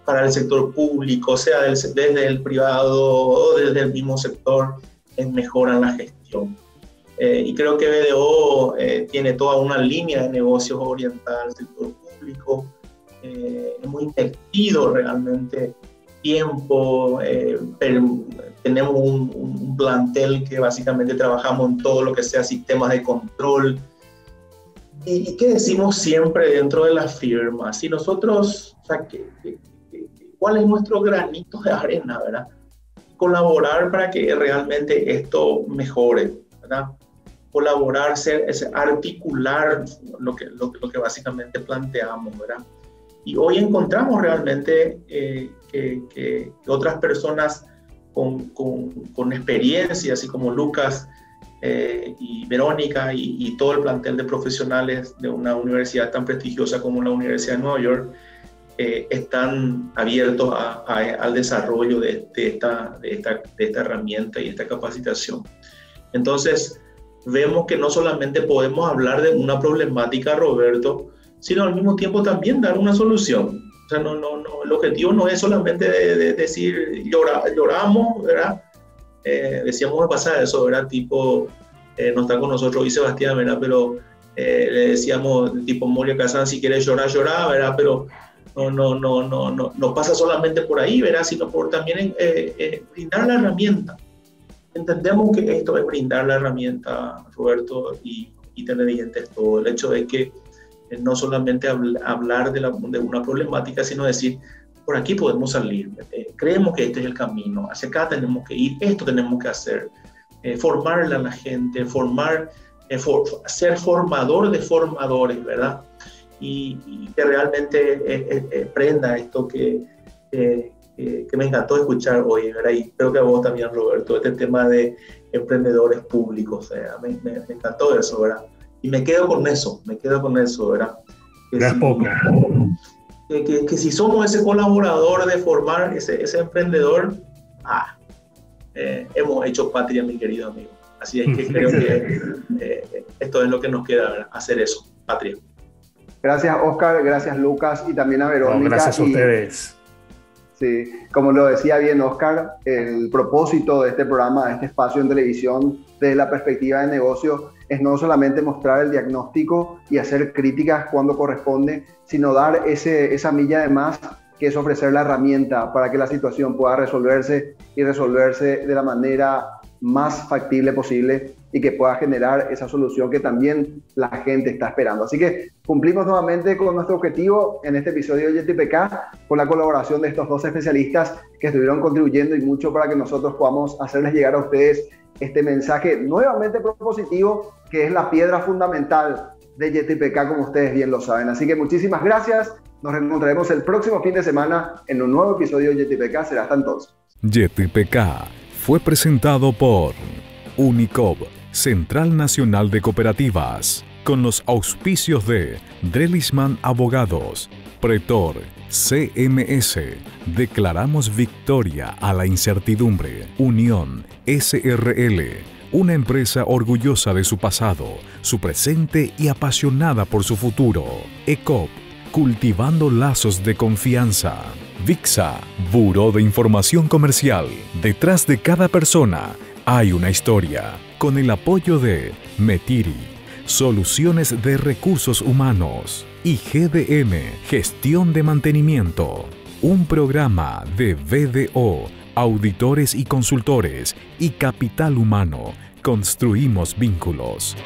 para el sector público, sea desde el privado o desde el mismo sector, es mejorar la gestión. Y creo que BDO tiene toda una línea de negocios orientada al sector público. Hemos invertido realmente tiempo, tenemos un plantel que básicamente trabajamos en todo lo que sea sistemas de control. ¿Y qué decimos siempre dentro de las firmas? Si nosotros, o sea, ¿cuál es nuestro granito de arena, verdad? Colaborar para que realmente esto mejore, ¿verdad? Colaborar, articular lo que básicamente planteamos, ¿verdad? Y hoy encontramos realmente que otras personas con experiencia, así como Lucas y Verónica y todo el plantel de profesionales de una universidad tan prestigiosa como la Universidad de Nueva York, están abiertos al desarrollo de esta herramienta y esta capacitación. Entonces, vemos que no solamente podemos hablar de una problemática, Roberto, sino al mismo tiempo también dar una solución. O sea, el objetivo no es solamente de decir lloramos, ¿verdad? Decíamos de pasar eso, ¿verdad? Tipo, no está con nosotros hoy Sebastián, ¿verdad? Pero le decíamos, tipo Moria Kazan, si quieres llorar, ¿verdad? Pero no pasa solamente por ahí, ¿verdad? Sino por también brindar la herramienta. Entendemos que esto es brindar la herramienta, Roberto, y tener dientes todo. El hecho de que no solamente hablar de una problemática, sino decir, por aquí podemos salir, creemos que este es el camino, hacia acá tenemos que ir, esto tenemos que hacer, formarle a la gente, ser formador de formadores, ¿verdad? Y que realmente prenda esto que me encantó escuchar hoy, ¿verdad? Y creo que a vos también, Roberto, este tema de emprendedores públicos, me encantó eso, ¿verdad? Y me quedo con eso, ¿verdad? Que si somos ese colaborador de formar ese emprendedor, hemos hecho patria, mi querido amigo. Así es que creo que esto es lo que nos queda, ¿verdad? Hacer eso, patria. Gracias, Oscar, gracias, Lucas, y también a Verónica. Gracias a ustedes. Sí, como lo decía bien Oscar, el propósito de este programa, de este espacio en televisión, desde la perspectiva de negocio, es no solamente mostrar el diagnóstico y hacer críticas cuando corresponde, sino dar esa milla de más, que es ofrecer la herramienta para que la situación pueda resolverse de la manera más factible posible y que pueda generar esa solución que también la gente está esperando. Así que cumplimos nuevamente con nuestro objetivo en este episodio de JTPK, con la colaboración de estos dos especialistas que estuvieron contribuyendo y mucho para que nosotros podamos hacerles llegar a ustedes este mensaje nuevamente propositivo, que es la piedra fundamental de JTPK, como ustedes bien lo saben. Así que muchísimas gracias. Nos reencontraremos el próximo fin de semana en un nuevo episodio de JTPK. Será hasta entonces. JTPK fue presentado por Unicob, Central Nacional de Cooperativas, con los auspicios de Drelisman Abogados, Pretor, CMS, Declaramos Victoria a la Incertidumbre, Unión, SRL, una empresa orgullosa de su pasado, su presente y apasionada por su futuro, ECOP, cultivando lazos de confianza, VIXA, Buró de Información Comercial, detrás de cada persona hay una historia, con el apoyo de Metiri, Soluciones de Recursos Humanos, y GDM, Gestión de Mantenimiento, un programa de BDO, Auditores y Consultores y Capital Humano. Construimos vínculos.